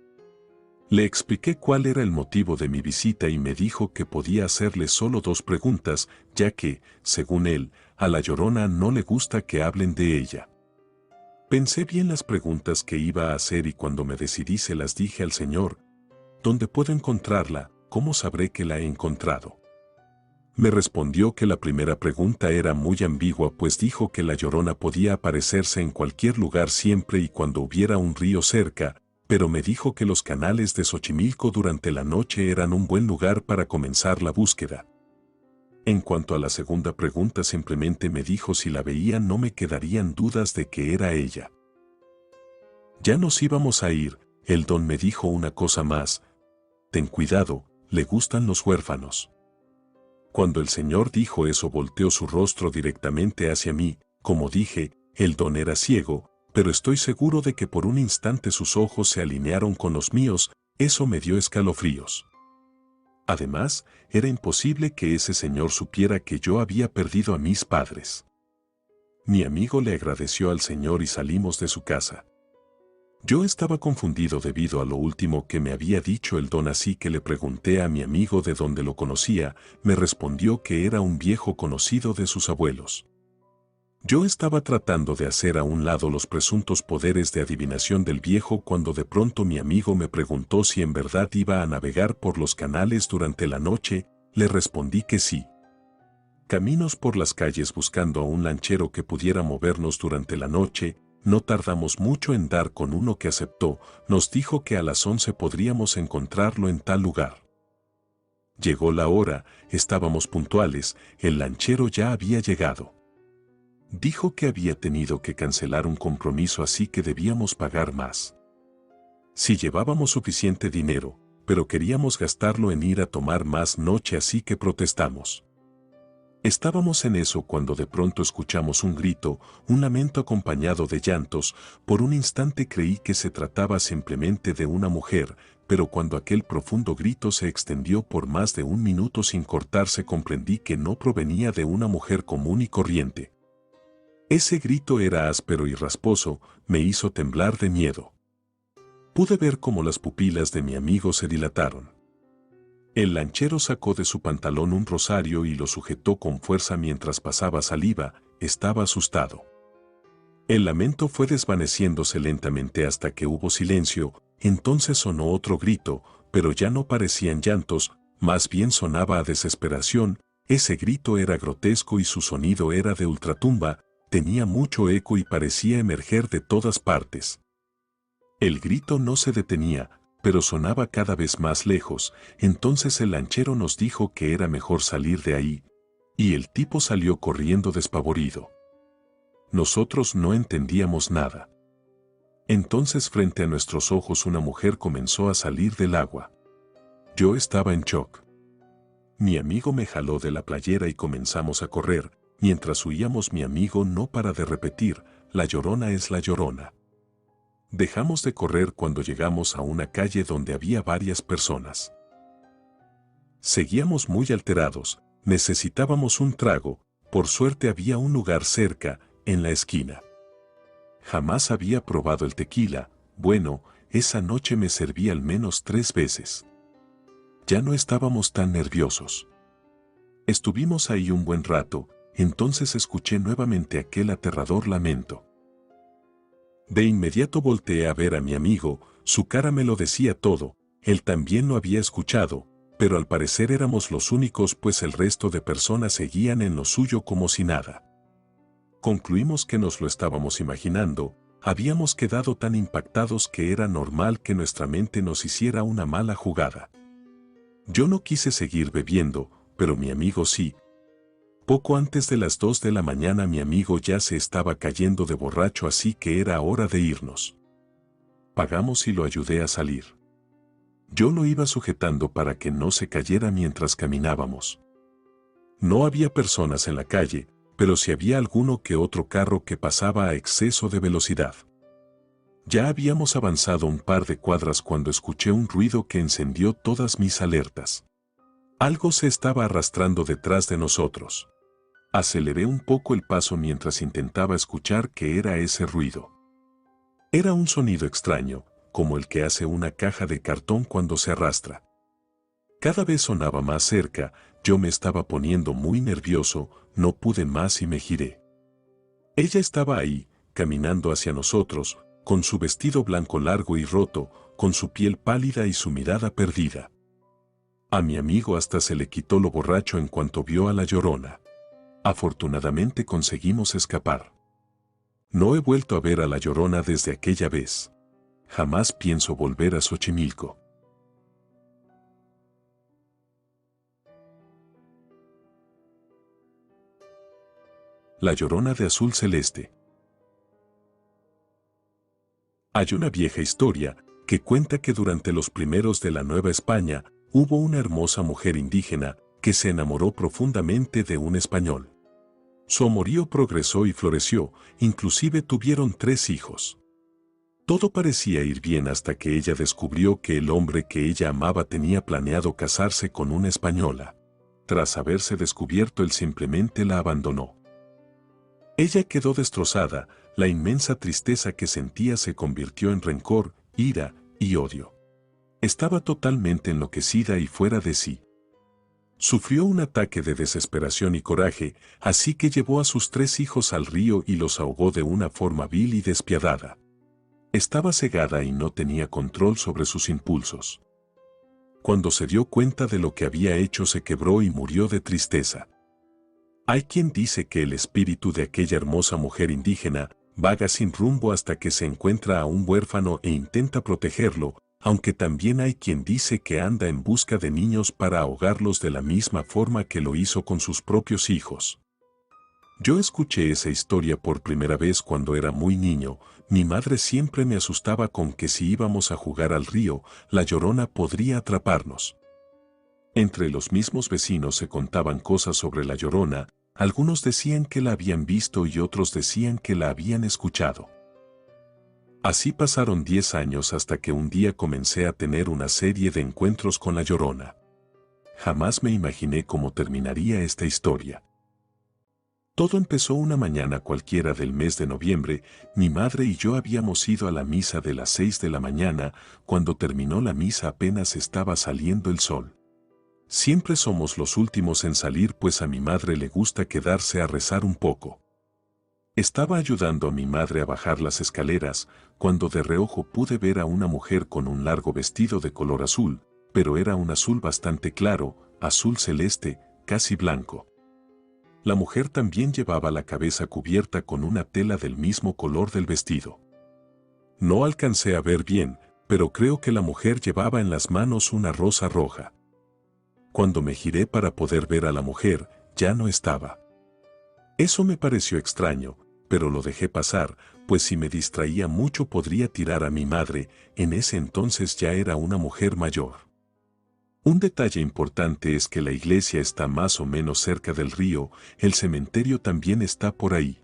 Le expliqué cuál era el motivo de mi visita y me dijo que podía hacerle solo 2 preguntas, ya que, según él, a La Llorona no le gusta que hablen de ella. Pensé bien las preguntas que iba a hacer y cuando me decidí se las dije al señor. ¿Dónde puedo encontrarla? ¿Cómo sabré que la he encontrado? Me respondió que la primera pregunta era muy ambigua, pues dijo que La Llorona podía aparecerse en cualquier lugar siempre y cuando hubiera un río cerca, pero me dijo que los canales de Xochimilco durante la noche eran un buen lugar para comenzar la búsqueda. En cuanto a la segunda pregunta, simplemente me dijo si la veía no me quedarían dudas de que era ella. Ya nos íbamos a ir, el don me dijo una cosa más. Ten cuidado, le gustan los huérfanos. Cuando el señor dijo eso volteó su rostro directamente hacia mí, como dije, el don era ciego, pero estoy seguro de que por un instante sus ojos se alinearon con los míos, eso me dio escalofríos. Además, era imposible que ese señor supiera que yo había perdido a mis padres. Mi amigo le agradeció al señor y salimos de su casa. Yo estaba confundido debido a lo último que me había dicho el don, así que le pregunté a mi amigo de dónde lo conocía, me respondió que era un viejo conocido de sus abuelos. Yo estaba tratando de hacer a un lado los presuntos poderes de adivinación del viejo cuando de pronto mi amigo me preguntó si en verdad iba a navegar por los canales durante la noche, le respondí que sí. Caminamos por las calles buscando a un lanchero que pudiera movernos durante la noche. No tardamos mucho en dar con uno que aceptó, nos dijo que a las 11 podríamos encontrarlo en tal lugar. Llegó la hora, estábamos puntuales, el lanchero ya había llegado. Dijo que había tenido que cancelar un compromiso, así que debíamos pagar más. Sí, llevábamos suficiente dinero, pero queríamos gastarlo en ir a tomar más noche, así que protestamos. Estábamos en eso cuando de pronto escuchamos un grito, un lamento acompañado de llantos. Por un instante creí que se trataba simplemente de una mujer, pero cuando aquel profundo grito se extendió por más de 1 minuto sin cortarse, comprendí que no provenía de una mujer común y corriente. Ese grito era áspero y rasposo, me hizo temblar de miedo. Pude ver cómo las pupilas de mi amigo se dilataron. El lanchero sacó de su pantalón un rosario y lo sujetó con fuerza mientras pasaba saliva, estaba asustado. El lamento fue desvaneciéndose lentamente hasta que hubo silencio, entonces sonó otro grito, pero ya no parecían llantos, más bien sonaba a desesperación. Ese grito era grotesco y su sonido era de ultratumba, tenía mucho eco y parecía emerger de todas partes. El grito no se detenía, pero sonaba cada vez más lejos. Entonces el lanchero nos dijo que era mejor salir de ahí, y el tipo salió corriendo despavorido. Nosotros no entendíamos nada. Entonces frente a nuestros ojos una mujer comenzó a salir del agua. Yo estaba en shock. Mi amigo me jaló de la playera y comenzamos a correr. Mientras huíamos, mi amigo no para de repetir: La Llorona es La Llorona. Dejamos de correr cuando llegamos a una calle donde había varias personas. Seguíamos muy alterados, necesitábamos un trago, por suerte había un lugar cerca, en la esquina. Jamás había probado el tequila, bueno, esa noche me serví al menos 3 veces. Ya no estábamos tan nerviosos. Estuvimos ahí un buen rato, entonces escuché nuevamente aquel aterrador lamento. De inmediato volteé a ver a mi amigo, su cara me lo decía todo. él también lo había escuchado, pero al parecer éramos los únicos pues el resto de personas seguían en lo suyo como si nada. Concluimos que nos lo estábamos imaginando, habíamos quedado tan impactados que era normal que nuestra mente nos hiciera una mala jugada. Yo no quise seguir bebiendo, pero mi amigo sí. Poco antes de las 2 de la mañana mi amigo ya se estaba cayendo de borracho, así que era hora de irnos. Pagamos y lo ayudé a salir. Yo lo iba sujetando para que no se cayera mientras caminábamos. No había personas en la calle, pero sí había alguno que otro carro que pasaba a exceso de velocidad. Ya habíamos avanzado un par de cuadras cuando escuché un ruido que encendió todas mis alertas. Algo se estaba arrastrando detrás de nosotros. Aceleré un poco el paso mientras intentaba escuchar qué era ese ruido. Era un sonido extraño, como el que hace una caja de cartón cuando se arrastra. Cada vez sonaba más cerca, yo me estaba poniendo muy nervioso, no pude más y me giré. Ella estaba ahí, caminando hacia nosotros, con su vestido blanco largo y roto, con su piel pálida y su mirada perdida. A mi amigo hasta se le quitó lo borracho en cuanto vio a la Llorona. Afortunadamente conseguimos escapar. No he vuelto a ver a la Llorona desde aquella vez. Jamás pienso volver a Xochimilco. La Llorona de azul celeste. Hay una vieja historia que cuenta que durante los primeros de la Nueva España hubo una hermosa mujer indígena que se enamoró profundamente de un español. Su amorío progresó y floreció, inclusive tuvieron 3 hijos. Todo parecía ir bien hasta que ella descubrió que el hombre que ella amaba tenía planeado casarse con una española. Tras haberse descubierto, él simplemente la abandonó. Ella quedó destrozada, la inmensa tristeza que sentía se convirtió en rencor, ira y odio. Estaba totalmente enloquecida y fuera de sí. Sufrió un ataque de desesperación y coraje, así que llevó a sus 3 hijos al río y los ahogó de una forma vil y despiadada. Estaba cegada y no tenía control sobre sus impulsos. Cuando se dio cuenta de lo que había hecho, se quebró y murió de tristeza. Hay quien dice que el espíritu de aquella hermosa mujer indígena vaga sin rumbo hasta que se encuentra a un huérfano e intenta protegerlo, aunque también hay quien dice que anda en busca de niños para ahogarlos de la misma forma que lo hizo con sus propios hijos. Yo escuché esa historia por primera vez cuando era muy niño. Mi madre siempre me asustaba con que si íbamos a jugar al río, la Llorona podría atraparnos. Entre los mismos vecinos se contaban cosas sobre la Llorona, algunos decían que la habían visto y otros decían que la habían escuchado. Así pasaron 10 años hasta que un día comencé a tener una serie de encuentros con la Llorona. Jamás me imaginé cómo terminaría esta historia. Todo empezó una mañana cualquiera del mes de noviembre. Mi madre y yo habíamos ido a la misa de las 6 de la mañana. Cuando terminó la misa apenas estaba saliendo el sol. Siempre somos los últimos en salir, pues a mi madre le gusta quedarse a rezar un poco. Estaba ayudando a mi madre a bajar las escaleras, cuando de reojo pude ver a una mujer con un largo vestido de color azul, pero era un azul bastante claro, azul celeste, casi blanco. La mujer también llevaba la cabeza cubierta con una tela del mismo color del vestido. No alcancé a ver bien, pero creo que la mujer llevaba en las manos una rosa roja. Cuando me giré para poder ver a la mujer, ya no estaba. Eso me pareció extraño, pero lo dejé pasar, pues si me distraía mucho podría tirar a mi madre. En ese entonces ya era una mujer mayor. Un detalle importante es que la iglesia está más o menos cerca del río, el cementerio también está por ahí.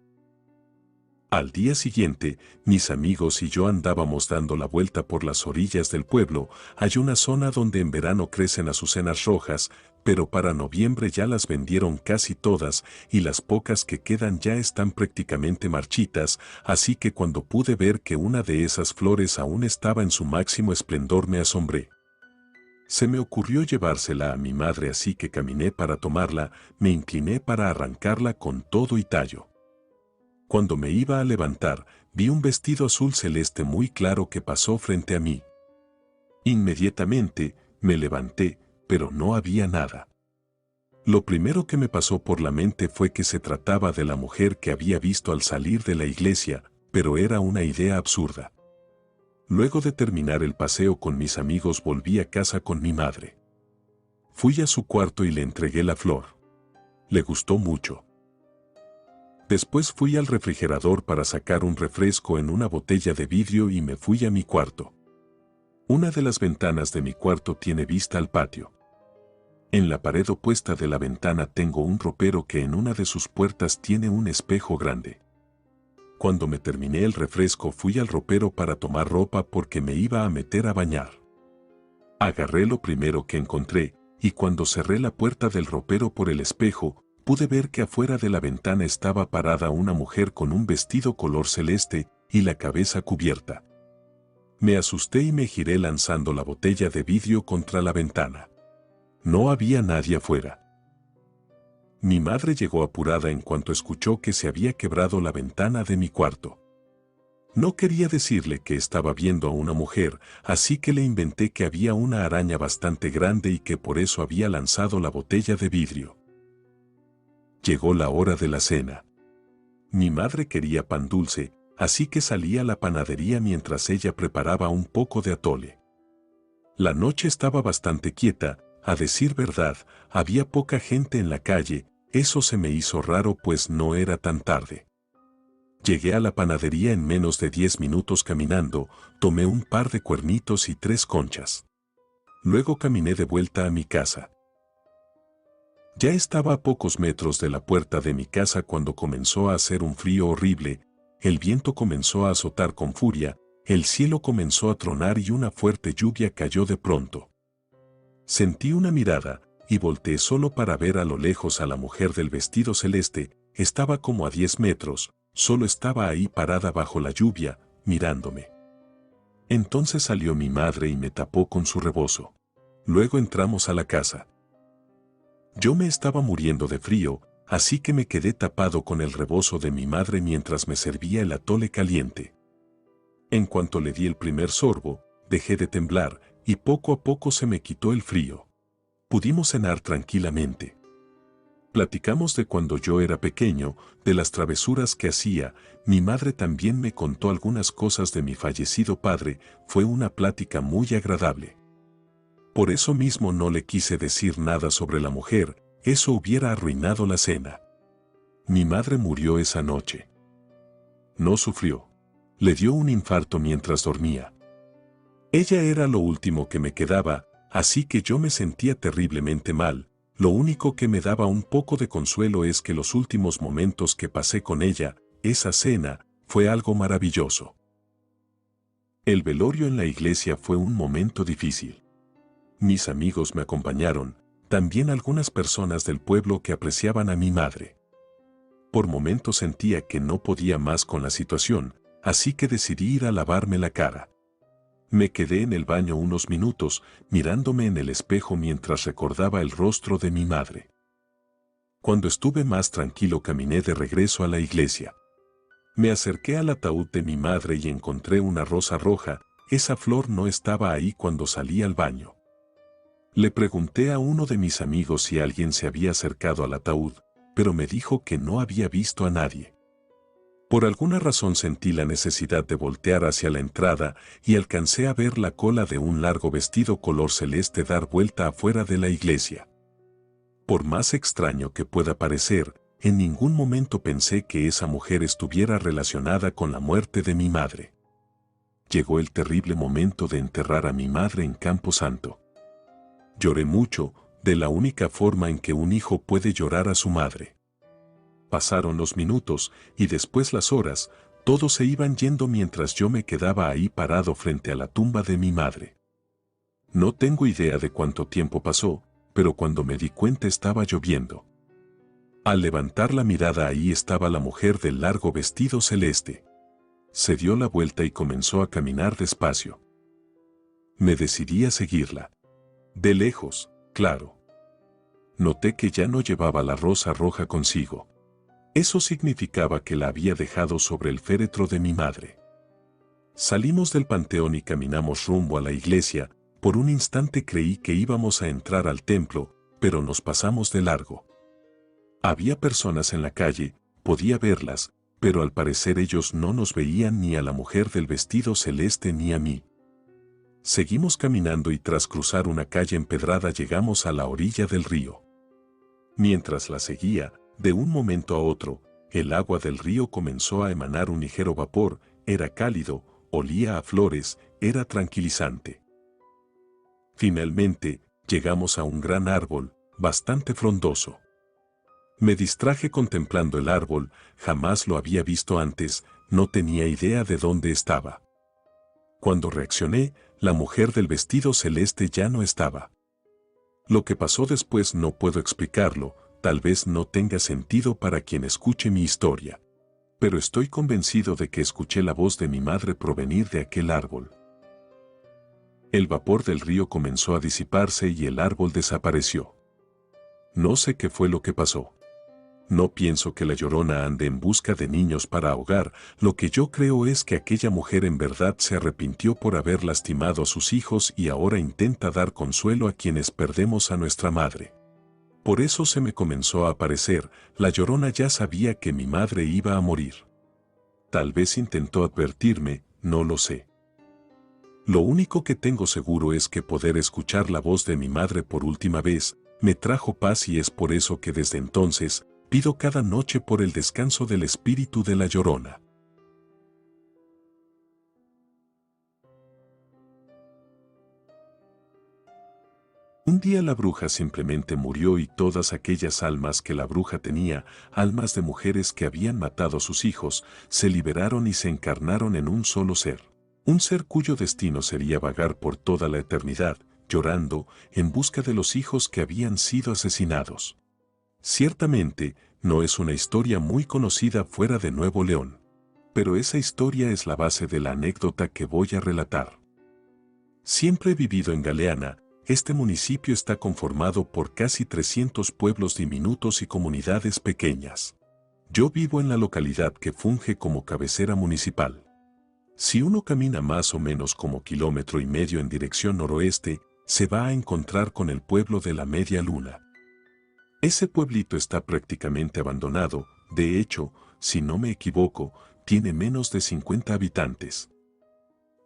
Al día siguiente, mis amigos y yo andábamos dando la vuelta por las orillas del pueblo. Hay una zona donde en verano crecen azucenas rojas, pero para noviembre ya las vendieron casi todas y las pocas que quedan ya están prácticamente marchitas, así que cuando pude ver que una de esas flores aún estaba en su máximo esplendor me asombré. Se me ocurrió llevársela a mi madre, así que caminé para tomarla, me incliné para arrancarla con todo y tallo. Cuando me iba a levantar, vi un vestido azul celeste muy claro que pasó frente a mí. Inmediatamente me levanté, pero no había nada. Lo primero que me pasó por la mente fue que se trataba de la mujer que había visto al salir de la iglesia, pero era una idea absurda. Luego de terminar el paseo con mis amigos volví a casa con mi madre. Fui a su cuarto y le entregué la flor. Le gustó mucho. Después fui al refrigerador para sacar un refresco en una botella de vidrio y me fui a mi cuarto. Una de las ventanas de mi cuarto tiene vista al patio. En la pared opuesta de la ventana tengo un ropero que en una de sus puertas tiene un espejo grande. Cuando me terminé el refresco fui al ropero para tomar ropa porque me iba a meter a bañar. Agarré lo primero que encontré, y cuando cerré la puerta del ropero por el espejo, pude ver que afuera de la ventana estaba parada una mujer con un vestido color celeste y la cabeza cubierta. Me asusté y me giré lanzando la botella de vidrio contra la ventana. No había nadie afuera. Mi madre llegó apurada en cuanto escuchó que se había quebrado la ventana de mi cuarto. No quería decirle que estaba viendo a una mujer, así que le inventé que había una araña bastante grande y que por eso había lanzado la botella de vidrio. Llegó la hora de la cena. Mi madre quería pan dulce, así que salí a la panadería mientras ella preparaba un poco de atole. La noche estaba bastante quieta, a decir verdad, había poca gente en la calle, eso se me hizo raro pues no era tan tarde. Llegué a la panadería en menos de 10 minutos caminando, tomé un par de cuernitos y 3 conchas. Luego caminé de vuelta a mi casa. Ya estaba a pocos metros de la puerta de mi casa cuando comenzó a hacer un frío horrible, el viento comenzó a azotar con furia, el cielo comenzó a tronar y una fuerte lluvia cayó de pronto. Sentí una mirada, y volteé solo para ver a lo lejos a la mujer del vestido celeste, estaba como a 10 metros, solo estaba ahí parada bajo la lluvia, mirándome. Entonces salió mi madre y me tapó con su rebozo. Luego entramos a la casa. Yo me estaba muriendo de frío, así que me quedé tapado con el rebozo de mi madre mientras me servía el atole caliente. En cuanto le di el primer sorbo, dejé de temblar, y poco a poco se me quitó el frío. Pudimos cenar tranquilamente. Platicamos de cuando yo era pequeño, de las travesuras que hacía, mi madre también me contó algunas cosas de mi fallecido padre, fue una plática muy agradable. Por eso mismo no le quise decir nada sobre la mujer, eso hubiera arruinado la cena. Mi madre murió esa noche. No sufrió. Le dio un infarto mientras dormía. Ella era lo último que me quedaba, así que yo me sentía terriblemente mal. Lo único que me daba un poco de consuelo es que los últimos momentos que pasé con ella, esa cena, fue algo maravilloso. El velorio en la iglesia fue un momento difícil. Mis amigos me acompañaron, también algunas personas del pueblo que apreciaban a mi madre. Por momentos sentía que no podía más con la situación, así que decidí ir a lavarme la cara. Me quedé en el baño unos minutos, mirándome en el espejo mientras recordaba el rostro de mi madre. Cuando estuve más tranquilo caminé de regreso a la iglesia. Me acerqué al ataúd de mi madre y encontré una rosa roja, esa flor no estaba ahí cuando salí al baño. Le pregunté a uno de mis amigos si alguien se había acercado al ataúd, pero me dijo que no había visto a nadie. Por alguna razón sentí la necesidad de voltear hacia la entrada y alcancé a ver la cola de un largo vestido color celeste dar vuelta afuera de la iglesia. Por más extraño que pueda parecer, en ningún momento pensé que esa mujer estuviera relacionada con la muerte de mi madre. Llegó el terrible momento de enterrar a mi madre en Campo Santo. Lloré mucho, de la única forma en que un hijo puede llorar a su madre. Pasaron los minutos, y después las horas, todos se iban yendo mientras yo me quedaba ahí parado frente a la tumba de mi madre. No tengo idea de cuánto tiempo pasó, pero cuando me di cuenta estaba lloviendo. Al levantar la mirada ahí estaba la mujer del largo vestido celeste. Se dio la vuelta y comenzó a caminar despacio. Me decidí a seguirla. De lejos, claro. Noté que ya no llevaba la rosa roja consigo. Eso significaba que la había dejado sobre el féretro de mi madre. Salimos del panteón y caminamos rumbo a la iglesia, Por un instante creí que íbamos a entrar al templo, pero nos pasamos de largo. Había personas en la calle, podía verlas, pero al parecer ellos no nos veían ni a la mujer del vestido celeste ni a mí. Seguimos caminando y tras cruzar una calle empedrada llegamos a la orilla del río. Mientras la seguía, de un momento a otro, el agua del río comenzó a emanar un ligero vapor, era cálido, olía a flores, era tranquilizante. Finalmente, llegamos a un gran árbol, bastante frondoso. Me distraje contemplando el árbol, jamás lo había visto antes, no tenía idea de dónde estaba. Cuando reaccioné, la mujer del vestido celeste ya no estaba. Lo que pasó después no puedo explicarlo, tal vez no tenga sentido para quien escuche mi historia. Pero estoy convencido de que escuché la voz de mi madre provenir de aquel árbol. El vapor del río comenzó a disiparse y el árbol desapareció. No sé qué fue lo que pasó. No pienso que la Llorona ande en busca de niños para ahogar, lo que yo creo es que aquella mujer en verdad se arrepintió por haber lastimado a sus hijos y ahora intenta dar consuelo a quienes perdemos a nuestra madre. Por eso se me comenzó a aparecer, la Llorona ya sabía que mi madre iba a morir. Tal vez intentó advertirme, no lo sé. Lo único que tengo seguro es que poder escuchar la voz de mi madre por última vez, me trajo paz y es por eso que desde entonces, pido cada noche por el descanso del espíritu de la Llorona. Un día la bruja simplemente murió y todas aquellas almas que la bruja tenía, almas de mujeres que habían matado a sus hijos, se liberaron y se encarnaron en un solo ser. Un ser cuyo destino sería vagar por toda la eternidad, llorando, en busca de los hijos que habían sido asesinados. Ciertamente, no es una historia muy conocida fuera de Nuevo León. Pero esa historia es la base de la anécdota que voy a relatar. Siempre he vivido en Galeana, este municipio está conformado por casi 300 pueblos diminutos y comunidades pequeñas. Yo vivo en la localidad que funge como cabecera municipal. Si uno camina más o menos como 1,5 kilómetros en dirección noroeste, se va a encontrar con el pueblo de la Media Luna. Ese pueblito está prácticamente abandonado, de hecho, si no me equivoco, tiene menos de 50 habitantes.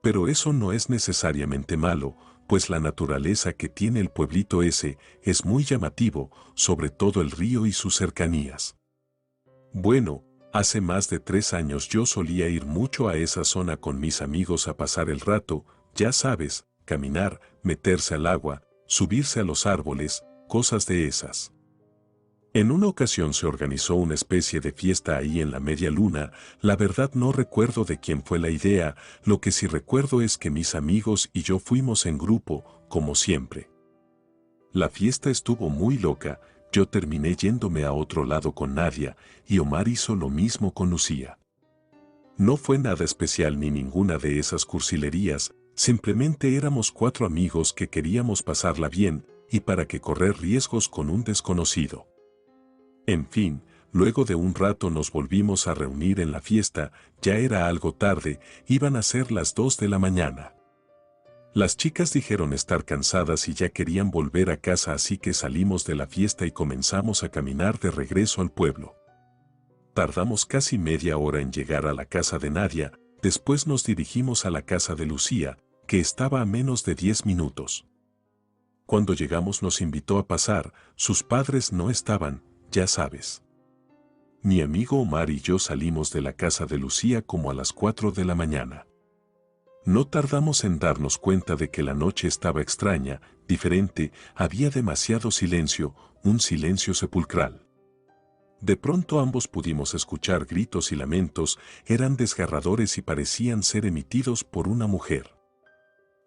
Pero eso no es necesariamente malo, pues la naturaleza que tiene el pueblito ese es muy llamativo, sobre todo el río y sus cercanías. Bueno, hace más de 3 años yo solía ir mucho a esa zona con mis amigos a pasar el rato, ya sabes, caminar, meterse al agua, subirse a los árboles, cosas de esas. En una ocasión se organizó una especie de fiesta ahí en la Media Luna, la verdad no recuerdo de quién fue la idea, lo que sí recuerdo es que mis amigos y yo fuimos en grupo, como siempre. La fiesta estuvo muy loca, yo terminé yéndome a otro lado con Nadia, y Omar hizo lo mismo con Lucía. No fue nada especial ni ninguna de esas cursilerías, simplemente éramos 4 amigos que queríamos pasarla bien, y para qué correr riesgos con un desconocido. En fin, luego de un rato nos volvimos a reunir en la fiesta, ya era algo tarde, iban a ser las 2 de la mañana. Las chicas dijeron estar cansadas y ya querían volver a casa, así que salimos de la fiesta y comenzamos a caminar de regreso al pueblo. Tardamos casi media hora en llegar a la casa de Nadia, después nos dirigimos a la casa de Lucía, que estaba a menos de 10 minutos. Cuando llegamos nos invitó a pasar, sus padres no estaban, ya sabes. Mi amigo Omar y yo salimos de la casa de Lucía como a las 4 de la mañana. No tardamos en darnos cuenta de que la noche estaba extraña, diferente, había demasiado silencio, un silencio sepulcral. De pronto ambos pudimos escuchar gritos y lamentos, eran desgarradores y parecían ser emitidos por una mujer.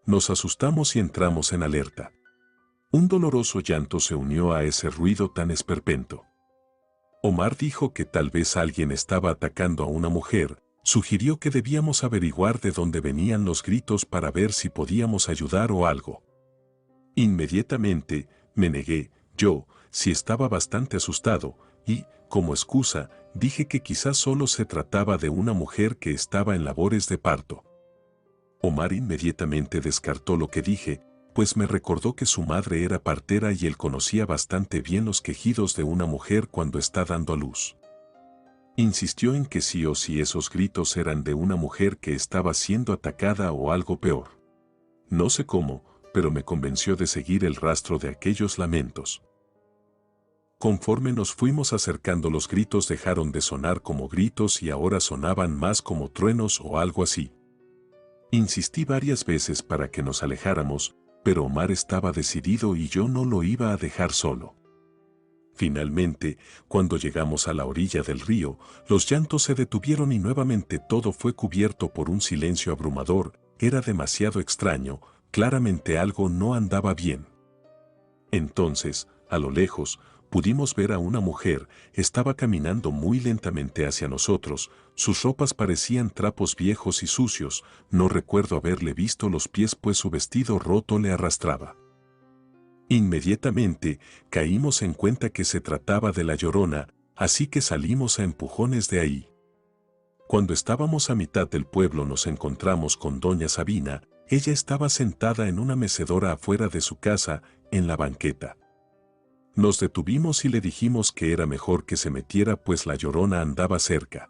Nos asustamos y entramos en alerta. Un doloroso llanto se unió a ese ruido tan esperpento. Omar dijo que tal vez alguien estaba atacando a una mujer, sugirió que debíamos averiguar de dónde venían los gritos para ver si podíamos ayudar o algo. Inmediatamente, me negué, yo, sí estaba bastante asustado, y, como excusa, dije que quizás solo se trataba de una mujer que estaba en labores de parto. Omar inmediatamente descartó lo que dije, pues me recordó que su madre era partera y él conocía bastante bien los quejidos de una mujer cuando está dando a luz. Insistió en que sí o sí esos gritos eran de una mujer que estaba siendo atacada o algo peor. No sé cómo, pero me convenció de seguir el rastro de aquellos lamentos. Conforme nos fuimos acercando, los gritos dejaron de sonar como gritos y ahora sonaban más como truenos o algo así. Insistí varias veces para que nos alejáramos, pero Omar estaba decidido y yo no lo iba a dejar solo. Finalmente, cuando llegamos a la orilla del río, los llantos se detuvieron y nuevamente todo fue cubierto por un silencio abrumador. Era demasiado extraño, claramente algo no andaba bien. Entonces, a lo lejos, pudimos ver a una mujer. Estaba caminando muy lentamente hacia nosotros, sus ropas parecían trapos viejos y sucios. No recuerdo haberle visto los pies, pues su vestido roto le arrastraba. Inmediatamente caímos en cuenta que se trataba de la Llorona, así que salimos a empujones de ahí. Cuando estábamos a mitad del pueblo nos encontramos con doña Sabina. Ella estaba sentada en una mecedora afuera de su casa, en la banqueta. Nos detuvimos y le dijimos que era mejor que se metiera, pues la Llorona andaba cerca.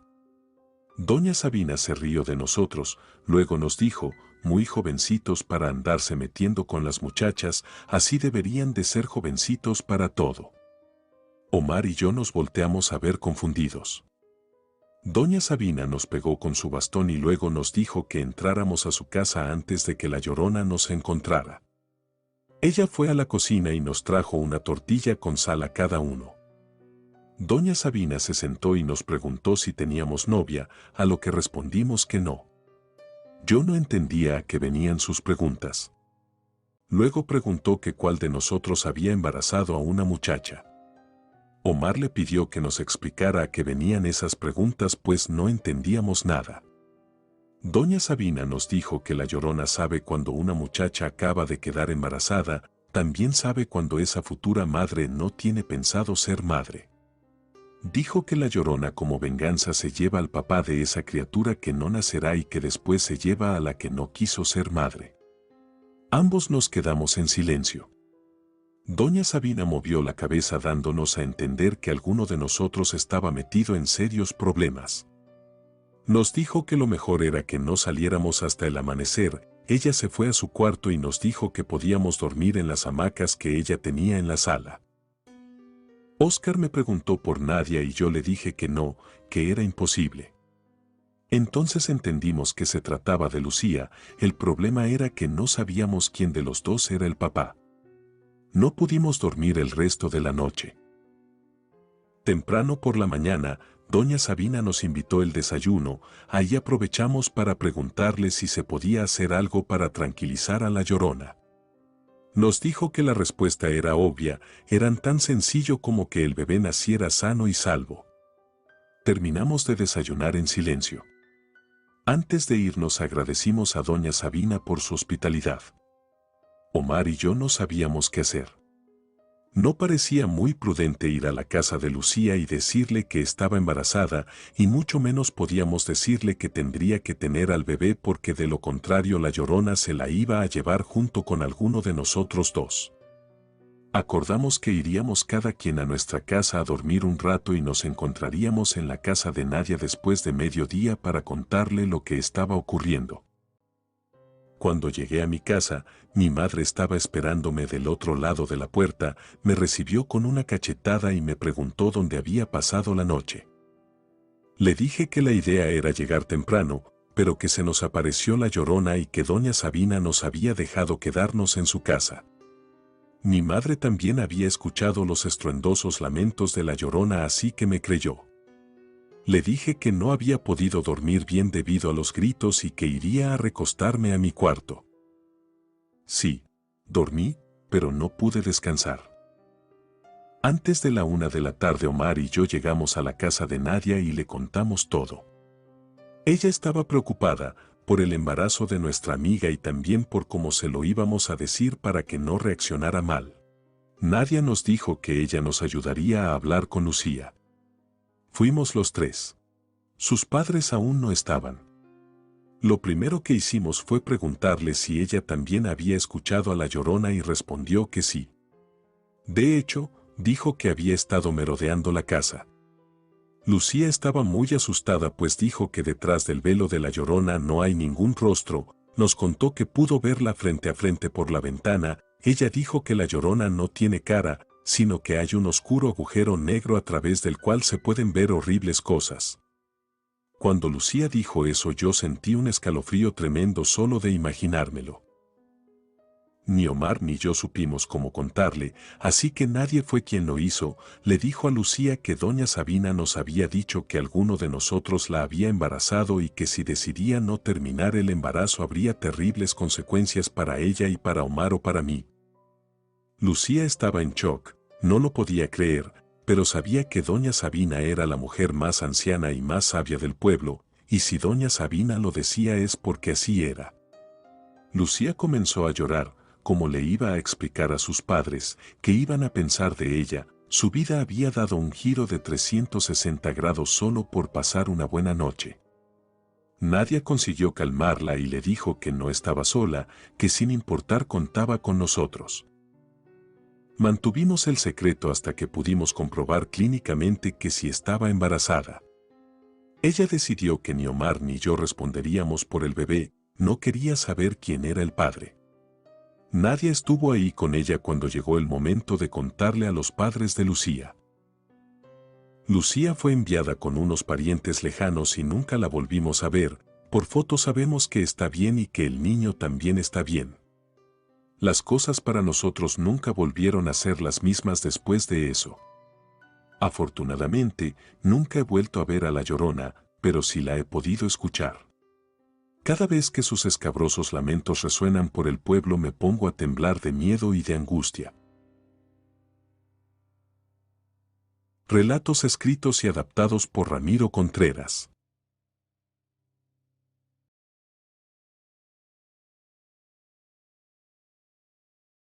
Doña Sabina se rió de nosotros, luego nos dijo: muy jovencitos para andarse metiendo con las muchachas, así deberían de ser jovencitos para todo. Omar y yo nos volteamos a ver confundidos. Doña Sabina nos pegó con su bastón y luego nos dijo que entráramos a su casa antes de que la Llorona nos encontrara. Ella fue a la cocina y nos trajo una tortilla con sal a cada uno. Doña Sabina se sentó y nos preguntó si teníamos novia, a lo que respondimos que no. Yo no entendía a qué venían sus preguntas. Luego preguntó que cuál de nosotros había embarazado a una muchacha. Omar le pidió que nos explicara a qué venían esas preguntas, pues no entendíamos nada. Doña Sabina nos dijo que la Llorona sabe cuando una muchacha acaba de quedar embarazada, también sabe cuando esa futura madre no tiene pensado ser madre. Dijo que la Llorona como venganza se lleva al papá de esa criatura que no nacerá y que después se lleva a la que no quiso ser madre. Ambos nos quedamos en silencio. Doña Sabina movió la cabeza dándonos a entender que alguno de nosotros estaba metido en serios problemas. Nos dijo que lo mejor era que no saliéramos hasta el amanecer. Ella se fue a su cuarto y nos dijo que podíamos dormir en las hamacas que ella tenía en la sala. Óscar me preguntó por Nadia y yo le dije que no, que era imposible. Entonces entendimos que se trataba de Lucía. El problema era que no sabíamos quién de los dos era el papá. No pudimos dormir el resto de la noche. Temprano por la mañana, doña Sabina nos invitó el desayuno. Ahí aprovechamos para preguntarle si se podía hacer algo para tranquilizar a la Llorona. Nos dijo que la respuesta era obvia, era tan sencillo como que el bebé naciera sano y salvo. Terminamos de desayunar en silencio. Antes de irnos agradecimos a doña Sabina por su hospitalidad. Omar y yo no sabíamos qué hacer. No parecía muy prudente ir a la casa de Lucía y decirle que estaba embarazada, y mucho menos podíamos decirle que tendría que tener al bebé, porque de lo contrario la Llorona se la iba a llevar junto con alguno de nosotros dos. Acordamos que iríamos cada quien a nuestra casa a dormir un rato y nos encontraríamos en la casa de Nadia después de mediodía para contarle lo que estaba ocurriendo. Cuando llegué a mi casa, mi madre estaba esperándome del otro lado de la puerta. Me recibió con una cachetada y me preguntó dónde había pasado la noche. Le dije que la idea era llegar temprano, pero que se nos apareció la Llorona y que doña Sabina nos había dejado quedarnos en su casa. Mi madre también había escuchado los estruendosos lamentos de la Llorona, así que me creyó. Le dije que no había podido dormir bien debido a los gritos y que iría a recostarme a mi cuarto. Sí, dormí, pero no pude descansar. Antes de la 1 de la tarde Omar y yo llegamos a la casa de Nadia y le contamos todo. Ella estaba preocupada por el embarazo de nuestra amiga y también por cómo se lo íbamos a decir para que no reaccionara mal. Nadia nos dijo que ella nos ayudaría a hablar con Lucía. Fuimos los tres. Sus padres aún no estaban. Lo primero que hicimos fue preguntarle si ella también había escuchado a la Llorona y respondió que sí. De hecho, dijo que había estado merodeando la casa. Lucía estaba muy asustada pues dijo que detrás del velo de la Llorona no hay ningún rostro, nos contó que pudo verla frente a frente por la ventana, ella dijo que la Llorona no tiene cara, sino que hay un oscuro agujero negro a través del cual se pueden ver horribles cosas. Cuando Lucía dijo eso yo sentí un escalofrío tremendo solo de imaginármelo. Ni Omar ni yo supimos cómo contarle, así que nadie fue quien lo hizo, le dijo a Lucía que doña Sabina nos había dicho que alguno de nosotros la había embarazado y que si decidía no terminar el embarazo habría terribles consecuencias para ella y para Omar o para mí. Lucía estaba en shock, no lo podía creer, pero sabía que doña Sabina era la mujer más anciana y más sabia del pueblo, y si doña Sabina lo decía es porque así era. Lucía comenzó a llorar, como le iba a explicar a sus padres, que iban a pensar de ella, su vida había dado un giro de 360 grados solo por pasar una buena noche. Nadia consiguió calmarla y le dijo que no estaba sola, que sin importar contaba con nosotros. Mantuvimos el secreto hasta que pudimos comprobar clínicamente que sí estaba embarazada. Ella decidió que ni Omar ni yo responderíamos por el bebé, no quería saber quién era el padre. Nadie estuvo ahí con ella cuando llegó el momento de contarle a los padres de Lucía. Lucía fue enviada con unos parientes lejanos y nunca la volvimos a ver, por foto sabemos que está bien y que el niño también está bien. Las cosas para nosotros nunca volvieron a ser las mismas después de eso. Afortunadamente, nunca he vuelto a ver a la Llorona, pero sí la he podido escuchar. Cada vez que sus escabrosos lamentos resuenan por el pueblo me pongo a temblar de miedo y de angustia. Relatos escritos y adaptados por Ramiro Contreras.